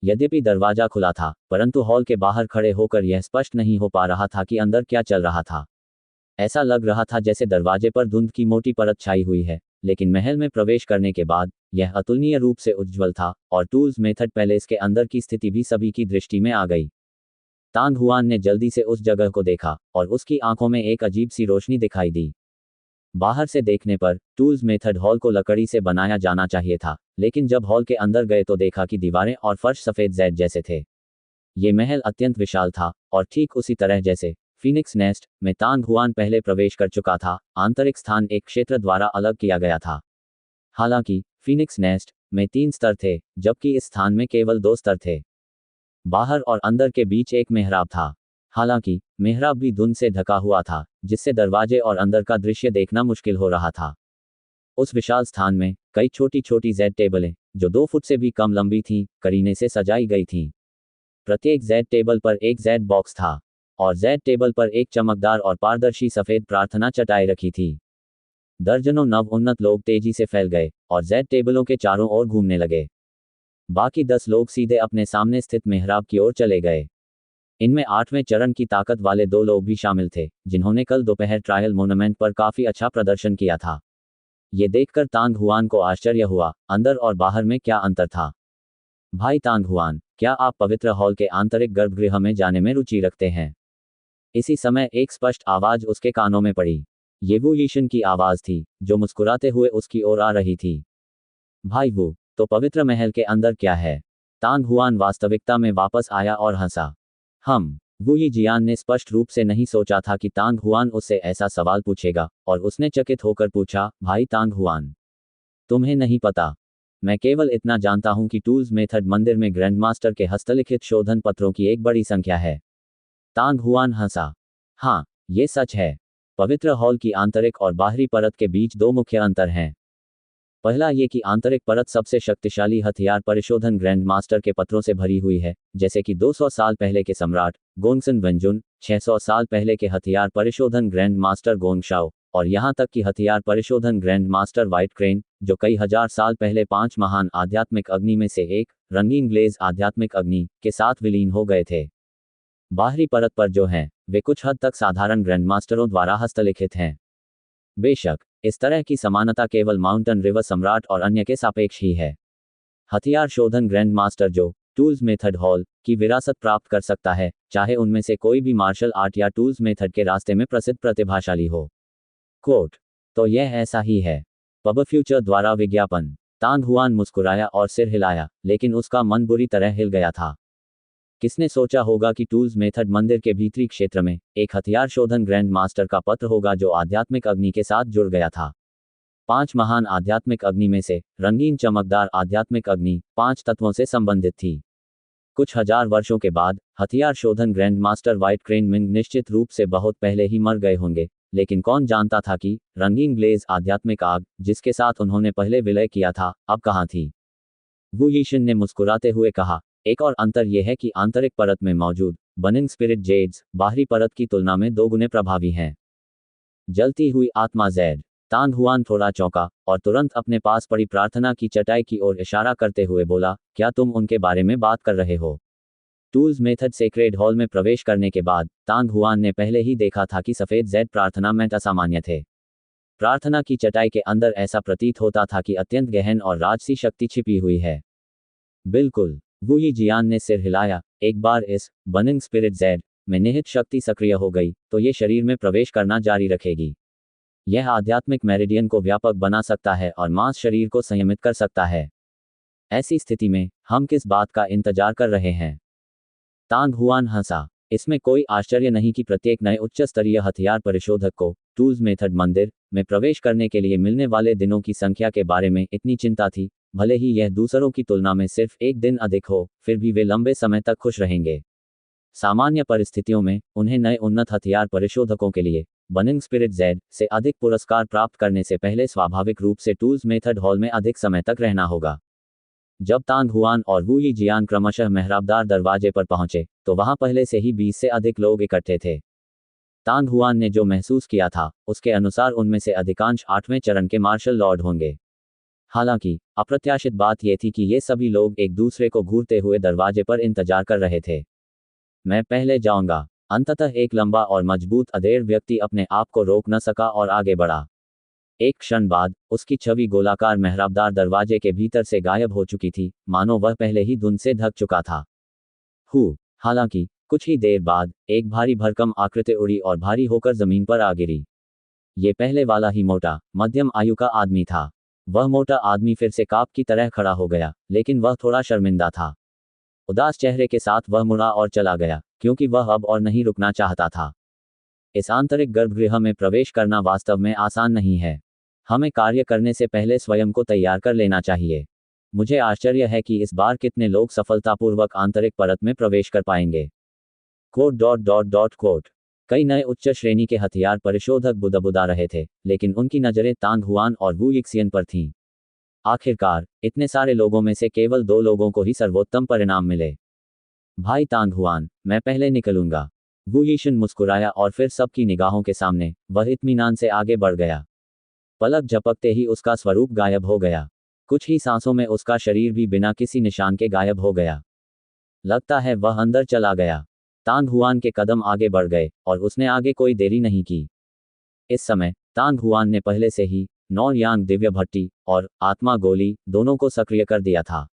A: यद्यपि दरवाजा खुला था, परंतु हॉल के बाहर खड़े होकर यह स्पष्ट नहीं हो पा रहा था कि अंदर क्या चल रहा था। ऐसा लग रहा था जैसे दरवाजे पर धुंध की मोटी परत छाई हुई है, लेकिन महल में प्रवेश करने के बाद यह अतुलनीय रूप से उज्ज्वल था और टूल्स मेथड पैलेस के अंदर की स्थिति भी सभी की दृष्टि में आ गई। तांग हुआन ने जल्दी से उस जगह को देखा और उसकी आंखों में एक अजीब सी रोशनी दिखाई दी। बाहर से देखने पर टूल्स मेथड हॉल को लकड़ी से बनाया जाना चाहिए था, लेकिन जब हॉल के अंदर गए तो देखा कि दीवारें और फर्श सफेद जेड जैसे थे। ये महल अत्यंत विशाल था और ठीक उसी तरह जैसे फीनिक्स नेस्ट में तांग हुआन पहले प्रवेश कर चुका था, आंतरिक स्थान एक क्षेत्र द्वारा अलग किया गया था। हालांकि फीनिक्स नेस्ट में 3 स्तर थे, जबकि इस स्थान में केवल 2 स्तर थे। बाहर और अंदर के बीच एक मेहराब था। हालांकि मेहराब भी धुंध से ढका हुआ था, जिससे दरवाजे और अंदर का दृश्य देखना मुश्किल हो रहा था। उस विशाल स्थान में कई छोटी छोटी जेड टेबलें, जो 2 फुट से भी कम लंबी थीं, करीने से सजाई गई थीं। प्रत्येक जेड टेबल पर एक जेड बॉक्स था और जेड टेबल पर एक चमकदार और पारदर्शी सफेद प्रार्थना चटाई रखी थी। दर्जनों नवोन्नत लोग तेजी से फैल गए और जेड टेबलों के चारों ओर घूमने लगे। बाकी 10 लोग सीधे अपने सामने स्थित मेहराब की ओर चले गए। इनमें 8वें चरण की ताकत वाले 2 लोग भी शामिल थे, जिन्होंने कल दोपहर ट्रायल मोनमेंट पर काफी अच्छा प्रदर्शन किया था। ये देखकर तांग हुआन को आश्चर्य हुआ, अंदर और बाहर में क्या अंतर था। भाई तांग हुआन, क्या आप पवित्र हॉल के आंतरिक गर्भगृह में जाने में रुचि रखते हैं? इसी समय एक स्पष्ट आवाज उसके कानों में पड़ी। ये वू यीशन की आवाज थी, जो मुस्कुराते हुए उसकी ओर आ रही थी। भाई वू, तो पवित्र महल के अंदर क्या है? तांग हुआन वास्तविकता में वापस आया और हंसा। वू यी जियान ने स्पष्ट रूप से नहीं सोचा था कि तांग हुआन उससे ऐसा सवाल पूछेगा, और उसने चकित होकर पूछा, भाई तांग हुआन, तुम्हें नहीं पता? मैं केवल इतना जानता हूं कि टूल्स मेथड मंदिर में ग्रैंडमास्टर के हस्तलिखित शोधन पत्रों की एक बड़ी संख्या है। तांग हुआन हंसा। हाँ, ये सच है। पवित्र हॉल की आंतरिक और बाहरी परत के बीच 2 मुख्य अंतर हैं। पहला ये कि आंतरिक परत सबसे शक्तिशाली हथियार परिशोधन ग्रैंड मास्टर के पत्रों से भरी हुई है, जैसे कि 200 साल पहले के सम्राट गोंगसन वेंजुन, 600 साल पहले के हथियार परिशोधन ग्रैंड मास्टर गोंगशाओ, और यहाँ तक कि हथियार परिशोधन ग्रैंड मास्टर व्हाइट क्रेन, जो कई हजार साल पहले 5 महान आध्यात्मिक अग्नि में से एक, रंगीन ग्लेज आध्यात्मिक अग्नि, के साथ विलीन हो गए थे। बाहरी परत पर जो हैं, वे कुछ हद तक साधारण ग्रैंडमास्टरों द्वारा हस्तलिखित हैं। बेशक, इस तरह की समानता केवल माउंटेन रिवर सम्राट और अन्य के सापेक्ष ही है। हथियार शोधन ग्रैंड मास्टर जो टूल्स मेथड हॉल की विरासत प्राप्त कर सकता है, चाहे उनमें से कोई भी मार्शल आर्ट या टूल्स मेथड के रास्ते में प्रसिद्ध प्रतिभाशाली हो। कोट, तो यह ऐसा ही है। पब फ्यूचर द्वारा विज्ञापन। तांग हुआन मुस्कुराया और सिर हिलाया, लेकिन उसका मन बुरी तरह हिल गया था। किसने सोचा होगा कि टूल्स मेथड मंदिर के भीतरी क्षेत्र में एक हथियार शोधन ग्रैंड मास्टर का पत्र होगा जो आध्यात्मिक अग्नि के साथ जुड़ गया था। 5 महान आध्यात्मिक अग्नि में से रंगीन चमकदार आध्यात्मिक अग्नि 5 तत्वों से संबंधित थी। कुछ हजार वर्षों के बाद हथियार शोधन grand master white crane Ming निश्चित रूप से बहुत पहले ही मर गए होंगे, लेकिन कौन जानता था कि रंगीन ग्लेज आध्यात्मिक आग, जिसके साथ उन्होंने पहले विलय किया था, अब कहाँ थी? वू यीशन ने मुस्कुराते हुए कहा, एक और अंतर यह है कि आंतरिक परत में मौजूद बर्निंग स्पिरिट जेड्स बाहरी परत की तुलना में 2 गुने प्रभावी हैं। जलती हुई आत्मा जैड। तांग हुआन थोड़ा चौंका और तुरंत अपने पास पड़ी प्रार्थना की चटाई की ओर इशारा करते हुए बोला, क्या तुम उनके बारे में बात कर रहे हो? टूल्स मेथड सेक्रेड हॉल में प्रवेश करने के बाद तांग हुआन ने पहले ही देखा था कि सफेद जेड प्रार्थना में असामान्य थे। प्रार्थना की चटाई के अंदर ऐसा प्रतीत होता था कि अत्यंत गहन और राजसी शक्ति छिपी हुई है। बिल्कुल, वू यी जियान ने सिर हिलाया। एक बार इस बर्निंग स्पिरिट जेड में निहित शक्ति सक्रिय हो गई, तो ये शरीर में प्रवेश करना जारी रखेगी। यह आध्यात्मिक मेरिडियन को व्यापक बना सकता है और मांस शरीर को संयमित कर सकता है। ऐसी स्थिति में हम किस बात का इंतजार कर रहे हैं? तांग हुआन हंसा। इसमें कोई आश्चर्य नहीं कि प्रत्येक नए उच्च स्तरीय हथियार परिशोधक को टूल्स मेथड मंदिर में प्रवेश करने के लिए मिलने वाले दिनों की संख्या के बारे में इतनी चिंता थी। भले ही यह दूसरों की तुलना में सिर्फ एक दिन अधिक हो, फिर भी वे लंबे समय तक खुश रहेंगे। सामान्य परिस्थितियों में उन्हें नए उन्नत हथियार परिशोधकों के लिए बर्निंग स्पिरिट जेड से अधिक पुरस्कार प्राप्त करने से पहले स्वाभाविक रूप से टूल्स मेथड हॉल में अधिक समय तक रहना होगा। जब तांग हुआन और वू यी जियान क्रमशः मेहराबदार दरवाजे पर पहुंचे, तो वहां पहले से ही 20 से अधिक लोग इकट्ठे थे। तांग हुआन ने जो महसूस किया था, उसके अनुसार उनमें से अधिकांश 8वें चरण के मार्शल लॉर्ड होंगे। हालांकि अप्रत्याशित बात यह थी कि ये सभी लोग एक दूसरे को घूरते हुए दरवाजे पर इंतजार कर रहे थे। मैं पहले जाऊंगा। अंततः एक लंबा और मजबूत अधेड़ व्यक्ति अपने आप को रोक न सका और आगे बढ़ा। एक क्षण बाद उसकी छवि गोलाकार मेहराबदार दरवाजे के भीतर से गायब हो चुकी थी, मानो वह पहले ही धुंध से ढक चुका था। हालांकि कुछ ही देर बाद एक भारी भरकम आकृति उड़ी और भारी होकर जमीन पर आ गिरी। ये पहले वाला ही मोटा मध्यम आयु का आदमी था। वह मोटा आदमी फिर से काप की तरह खड़ा हो गया, लेकिन वह थोड़ा शर्मिंदा था। उदास चेहरे के साथ वह मुड़ा और चला गया, क्योंकि वह अब और नहीं रुकना चाहता था। इस आंतरिक गर्भगृह में प्रवेश करना वास्तव में आसान नहीं है। हमें कार्य करने से पहले स्वयं को तैयार कर लेना चाहिए। मुझे आश्चर्य है कि इस बार कितने लोग सफलतापूर्वक आंतरिक परत में प्रवेश कर पाएंगे। कोट। कई नए उच्च श्रेणी के हथियार परिशोधक बुदबुदा रहे थे, लेकिन उनकी नजरें तांग हुआन और वू यिक्सियन पर थीं। आखिरकार इतने सारे लोगों में से केवल 2 लोगों को ही सर्वोत्तम परिणाम मिले। भाई तांग हुआन, मैं पहले निकलूंगा। वू यीशन मुस्कुराया और फिर सबकी निगाहों के सामने वह इत्मीनान से आगे बढ़ गया। पलक झपकते ही उसका स्वरूप गायब हो गया। कुछ ही सांसों में उसका शरीर भी बिना किसी निशान के गायब हो गया। लगता है वह अंदर चला गया। तांग हुआन के कदम आगे बढ़ गए और उसने आगे कोई देरी नहीं की। इस समय तांग हुआन ने पहले से ही नौ यांग दिव्य भट्टी और आत्मा गोली दोनों को सक्रिय कर दिया था।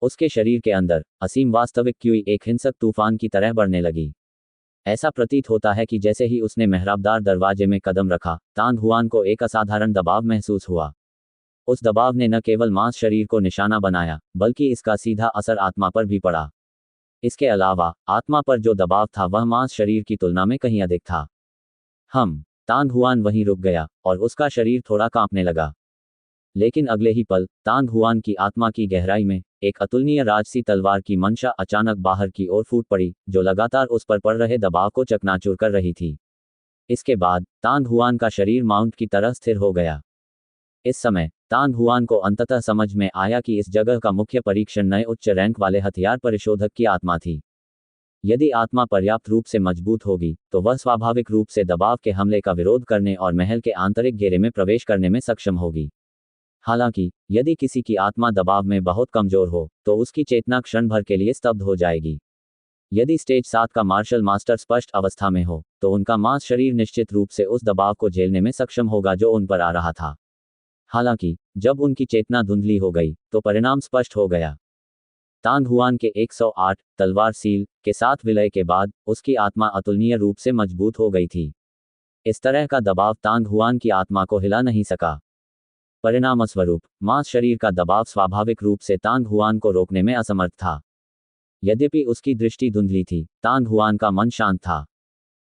A: उसके शरीर के अंदर असीम वास्तविक क्यूई एक हिंसक तूफान की तरह बढ़ने लगी। ऐसा प्रतीत होता है कि जैसे ही उसने मेहराबदार दरवाजे में कदम रखा, तांग हुआन को एक असाधारण दबाव महसूस हुआ। उस दबाव ने न केवल मांस शरीर को निशाना बनाया, बल्कि इसका सीधा असर आत्मा पर भी पड़ा। इसके अलावा आत्मा पर जो दबाव था वह मांस शरीर की तुलना में कहीं अधिक था। तांग हुआन वहीं रुक गया और उसका शरीर थोड़ा कांपने लगा। लेकिन अगले ही पल तांग हुआन की आत्मा की गहराई में एक अतुलनीय राजसी तलवार की मंशा अचानक बाहर की ओर फूट पड़ी, जो लगातार उस पर पड़ रहे दबाव को चकनाचूर कर रही थी। इसके बाद तांग हुआन का शरीर माउंट की तरह स्थिर हो गया। इस समय तांग हुआन को अंततः समझ में आया कि इस जगह का मुख्य परीक्षण नए उच्च रैंक वाले हथियार परिशोधक की आत्मा थी। यदि आत्मा पर्याप्त रूप से मजबूत होगी तो वह स्वाभाविक रूप से दबाव के हमले का विरोध करने और महल के आंतरिक घेरे में प्रवेश करने में सक्षम होगी। हालांकि यदि किसी की आत्मा दबाव में बहुत कमजोर हो तो उसकी चेतना क्षण भर के लिए स्तब्ध हो जाएगी। यदि स्टेज 7 का मार्शल मास्टर स्पष्ट अवस्था में हो तो उनका मांस शरीर निश्चित रूप से उस दबाव को झेलने में सक्षम होगा जो उन पर आ रहा था। हालांकि जब उनकी चेतना धुंधली हो गई तो परिणाम स्पष्ट हो गया। तांग हुआन के 108 तलवार सील के साथ विलय के बाद उसकी आत्मा अतुलनीय रूप से मजबूत हो गई थी। इस तरह का दबाव तांग हुआन की आत्मा को हिला नहीं सका। परिणामस्वरूप मांस शरीर का दबाव स्वाभाविक रूप से तांग हुआन को रोकने में असमर्थ था। यद्यपि उसकी दृष्टि धुंधली थी, तांग हुआन का मन शांत था।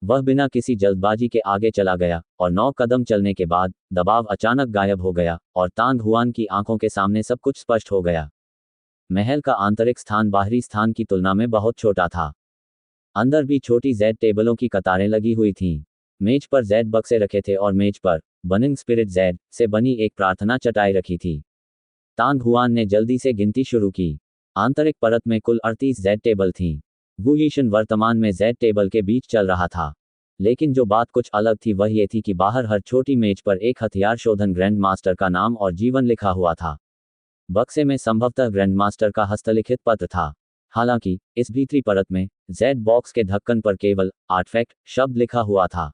A: वह बिना किसी जल्दबाजी के आगे चला गया और 9 कदम चलने के बाद दबाव अचानक गायब हो गया और तांग हुआन की आंखों के सामने सब कुछ स्पष्ट हो गया। महल का आंतरिक स्थान बाहरी स्थान की तुलना में बहुत छोटा था। अंदर भी छोटी जेड टेबलों की कतारें लगी हुई थीं। मेज पर जेड बक्से रखे थे और मेज पर बर्निंग स्पिरिट जेड से बनी एक प्रार्थना चटाई रखी थी। तांग हुआन ने जल्दी से गिनती शुरू की। आंतरिक परत में कुल 38 जेड टेबल थीं। वू यीशन वर्तमान में जेड टेबल के बीच चल रहा था। लेकिन जो बात कुछ अलग थी वह ये थी कि बाहर हर छोटी मेज पर एक हथियार शोधन ग्रैंड मास्टर का नाम और जीवन लिखा हुआ था। बक्से में संभवतः ग्रैंड मास्टर का हस्तलिखित पत्र था। हालांकि इस भीतरी परत में जेड बॉक्स के ढक्कन पर केवल आर्टिफैक्ट शब्द लिखा हुआ था।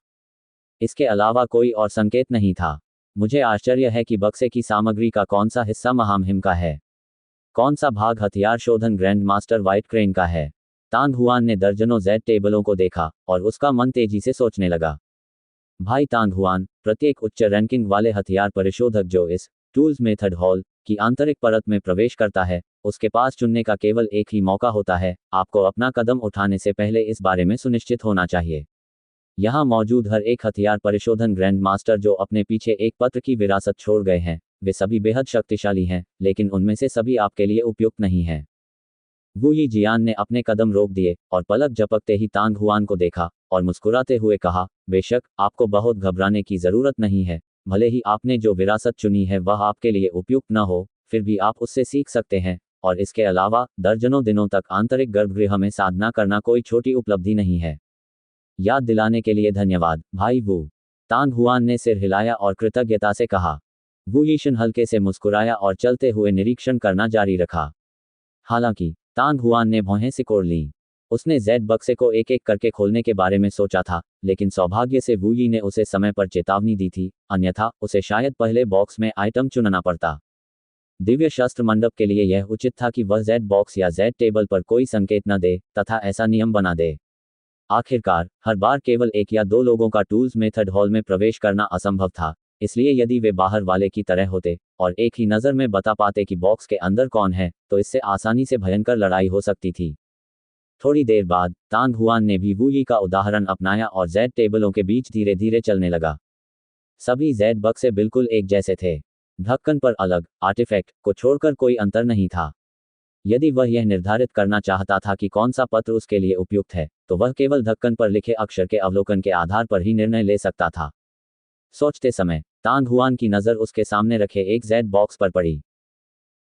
A: इसके अलावा कोई और संकेत नहीं था। मुझे आश्चर्य है कि बक्से की सामग्री का कौन सा हिस्सा महामहिम का है, कौन सा भाग हथियार शोधन ग्रैंड मास्टर व्हाइट क्रेन का है। तांग हुआन ने दर्जनों जेड टेबलों को देखा और उसका मन तेजी से सोचने लगा। भाई तांग हुआन, प्रत्येक उच्च रैंकिंग वाले हथियार परिशोधक जो इस टूल्स मेथड हॉल की आंतरिक परत में प्रवेश करता है, उसके पास चुनने का केवल एक ही मौका होता है। आपको अपना कदम उठाने से पहले इस बारे में सुनिश्चित होना चाहिए। यहाँ मौजूद हर एक हथियार परिशोधन ग्रैंड मास्टर जो अपने पीछे एक पत्र की विरासत छोड़ गए हैं, वे सभी बेहद शक्तिशाली हैं, लेकिन उनमें से सभी आपके लिए उपयुक्त नहीं हैं। वू यी जियान ने अपने कदम रोक दिए और पलक झपकते ही तांग हुआन को देखा और मुस्कुराते हुए कहा, बेशक आपको बहुत घबराने की जरूरत नहीं है। भले ही आपने जो विरासत चुनी है वह आपके लिए उपयुक्त न हो, फिर भी आप उससे सीख सकते हैं। और इसके अलावा दर्जनों दिनों तक आंतरिक गर्भगृह में साधना करना कोई छोटी उपलब्धि नहीं है। याद दिलाने के लिए धन्यवाद भाई वू। तांग हुआन ने सिर हिलाया और कृतज्ञता से कहा। वू यीशन हल्के से मुस्कुराया और चलते हुए निरीक्षण करना जारी रखा। हालांकि तांग हुआन ने भौहें सिकोड़ लीं। उसने जेड बक्से को एक एक करके खोलने के बारे में सोचा था, लेकिन सौभाग्य से वू यी ने उसे समय पर चेतावनी दी थी, अन्यथा उसे शायद पहले बॉक्स में आइटम चुनना पड़ता। दिव्य शस्त्र मंडप के लिए यह उचित था कि वह जेड बॉक्स या जेड टेबल पर कोई संकेत न दे तथा ऐसा नियम बना दे। आखिरकार हर बार केवल एक या दो लोगों का टूल्स मेथड हॉल में प्रवेश करना असंभव था, इसलिए यदि वे बाहर वाले की तरह होते और एक ही नज़र में बता पाते कि बॉक्स के अंदर कौन है, तो इससे आसानी से भयंकर लड़ाई हो सकती थी। थोड़ी देर बाद तांग हुआन ने भी वू यी का उदाहरण अपनाया और जेड टेबलों के बीच धीरे धीरे चलने लगा। सभी जेड बक्से बिल्कुल एक जैसे थे। ढक्कन पर अलग आर्टिफैक्ट को छोड़कर कोई अंतर नहीं था। यदि वह यह निर्धारित करना चाहता था कि कौन सा पत्र उसके लिए उपयुक्त है, तो वह केवल ढक्कन पर लिखे अक्षर के अवलोकन के आधार पर ही निर्णय ले सकता था। सोचते समय तांग हुआन की नज़र उसके सामने रखे एक जेड बॉक्स पर पड़ी।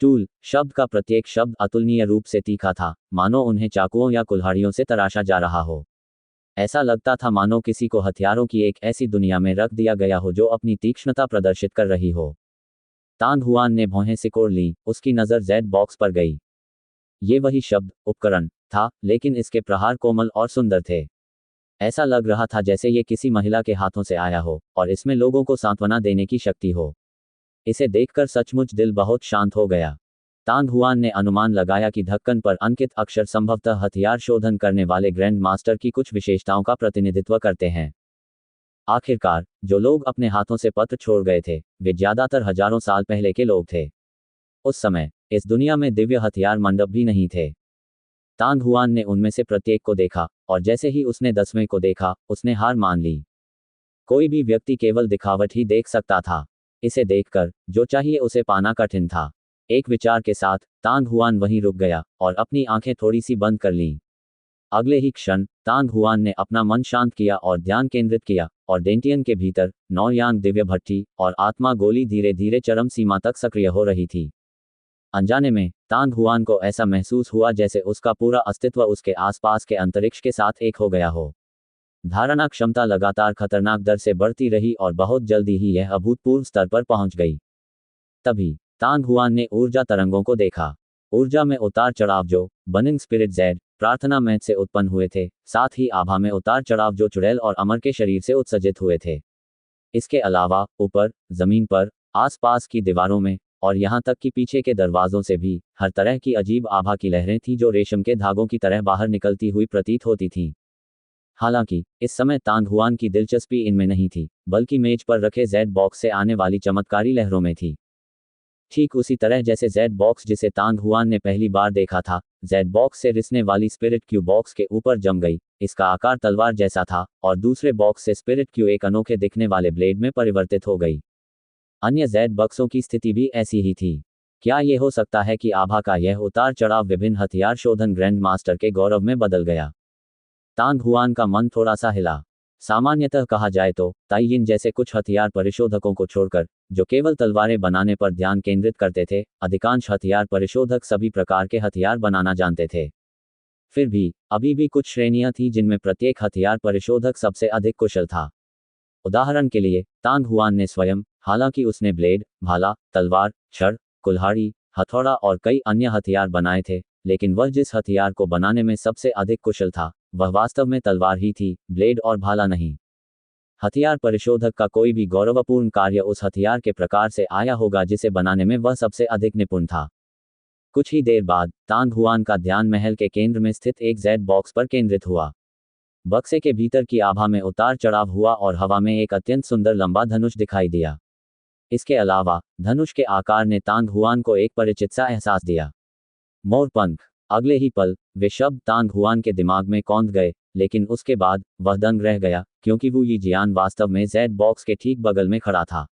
A: टूल शब्द का प्रत्येक शब्द अतुलनीय रूप से तीखा था, मानो उन्हें चाकुओं या कुल्हाड़ियों से तराशा जा रहा हो। ऐसा लगता था मानो किसी को हथियारों की एक ऐसी दुनिया में रख दिया गया हो जो अपनी तीक्ष्णता प्रदर्शित कर रही हो। तांग हुआन ने भौहें सिकोड़ लीं, उसकी नज़र जेड बॉक्स पर गई। ये वही शब्द उपकरण था, लेकिन इसके प्रहार कोमल और सुंदर थे। ऐसा लग रहा था जैसे ये किसी महिला के हाथों से आया हो और इसमें लोगों को सांत्वना देने की शक्ति हो। इसे देखकर सचमुच दिल बहुत शांत हो गया। तांग हुआन ने अनुमान लगाया कि ढक्कन पर अंकित अक्षर संभवतः हथियार शोधन करने वाले ग्रैंड मास्टर की कुछ विशेषताओं का प्रतिनिधित्व करते हैं। आखिरकार, जो लोग अपने हाथों से पत्र छोड़ गए थे, वे ज्यादातर हजारों साल पहले के लोग थे। उस समय इस दुनिया में दिव्य हथियार मंडप भी नहीं थे। तांग हुआन ने उनमें से प्रत्येक को देखा, और जैसे ही उसने 10वें को देखा, उसने हार मान ली। कोई भी व्यक्ति केवल दिखावट ही देख सकता था। इसे देखकर जो चाहिए उसे पाना कठिन था। एक विचार के साथ तांग हुआन वहीं रुक गया और अपनी आंखें थोड़ी सी बंद कर लीं। अगले ही क्षण तांग हुआन ने अपना मन शांत किया और ध्यान केंद्रित किया, और डेंटियन के भीतर नौयांग दिव्य भट्टी और आत्मा गोली धीरे धीरे चरम सीमा तक सक्रिय हो रही थी। अनजाने में तांग हुआन को ऐसा महसूस हुआ जैसे उसका पूरा अस्तित्व उसके आसपास के अंतरिक्ष के साथ एक हो गया हो। धारणा क्षमता लगातार खतरनाक दर से बढ़ती रही और बहुत जल्दी ही यह अभूतपूर्व स्तर पर पहुंच गई। तभी तांग हुआन ने ऊर्जा तरंगों को देखा। ऊर्जा में उतार चढ़ाव जो बर्निंग स्पिरिट जेड प्रार्थना मैथ से उत्पन्न हुए थे, साथ ही आभा में उतार चढ़ाव जो चुड़ैल और अमर के शरीर से उत्सर्जित हुए थे। इसके अलावा ऊपर, जमीन पर, आसपास की दीवारों में और यहाँ तक कि पीछे के दरवाजों से भी हर तरह की अजीब आभा की लहरें थीं जो रेशम के धागों की तरह बाहर निकलती हुई प्रतीत होती थीं। हालांकि इस समय तांग हुआन की दिलचस्पी इनमें नहीं थी, बल्कि मेज पर रखे जेड बॉक्स से आने वाली चमत्कारी लहरों में थी। ठीक उसी तरह जैसे जेड बॉक्स जिसे तांग हुआन ने पहली बार देखा था, जेड बॉक्स से रिसने वाली स्पिरिट क्यू बॉक्स के ऊपर जम गई। इसका आकार तलवार जैसा था और दूसरे बॉक्स से स्पिरिट क्यू एक अनोखे दिखने वाले ब्लेड में परिवर्तित हो गई। अन्य जेड बक्सों की स्थिति भी ऐसी ही थी। क्या यह हो सकता है कि आभा का यह उतार चढ़ाव विभिन्न हथियार शोधन ग्रैंड मास्टर के गौरव में बदल गया? तांग हुआन का मन थोड़ा सा हिला। सामान्यतः कहा जाए तो ताइयिन जैसे कुछ हथियार परिशोधकों को छोड़कर, जो केवल तलवारें बनाने पर ध्यान केंद्रित करते थे, अधिकांश हथियार परिशोधक सभी प्रकार के हथियार बनाना जानते थे। फिर भी अभी भी कुछ श्रेणियां थीं जिनमें प्रत्येक हथियार परिशोधक सबसे अधिक कुशल था। उदाहरण के लिए तांग हुआन ने स्वयं, हालांकि उसने ब्लेड, भाला, तलवार, छड़, कुल्हाड़ी, हथौड़ा और कई अन्य हथियार बनाए थे, लेकिन वह जिस हथियार को बनाने में सबसे अधिक कुशल था, वह वास्तव में तलवार ही थी, ब्लेड और भाला नहीं। हथियार परिशोधक का कोई भी गौरवपूर्ण कार्य उस हथियार के प्रकार से आया होगा जिसे बनाने में वह सबसे अधिक निपुण था। कुछ ही देर बाद तांग हुआन का ध्यान महल के केंद्र में स्थित एक जेड बॉक्स पर केंद्रित हुआ। बक्से के भीतर की आभा में उतार चढ़ाव हुआ और हवा में एक अत्यंत सुंदर लंबा धनुष दिखाई दिया। इसके अलावा धनुष के आकार ने तांग हुआन को एक परिचित सा एहसास दिया, मोर पंख। अगले ही पल वे शब्द तांग हुआन के दिमाग में कौंध गए, लेकिन उसके बाद वह दंग रह गया, क्योंकि वू यी जियान वास्तव में जेड बॉक्स के ठीक बगल में खड़ा था।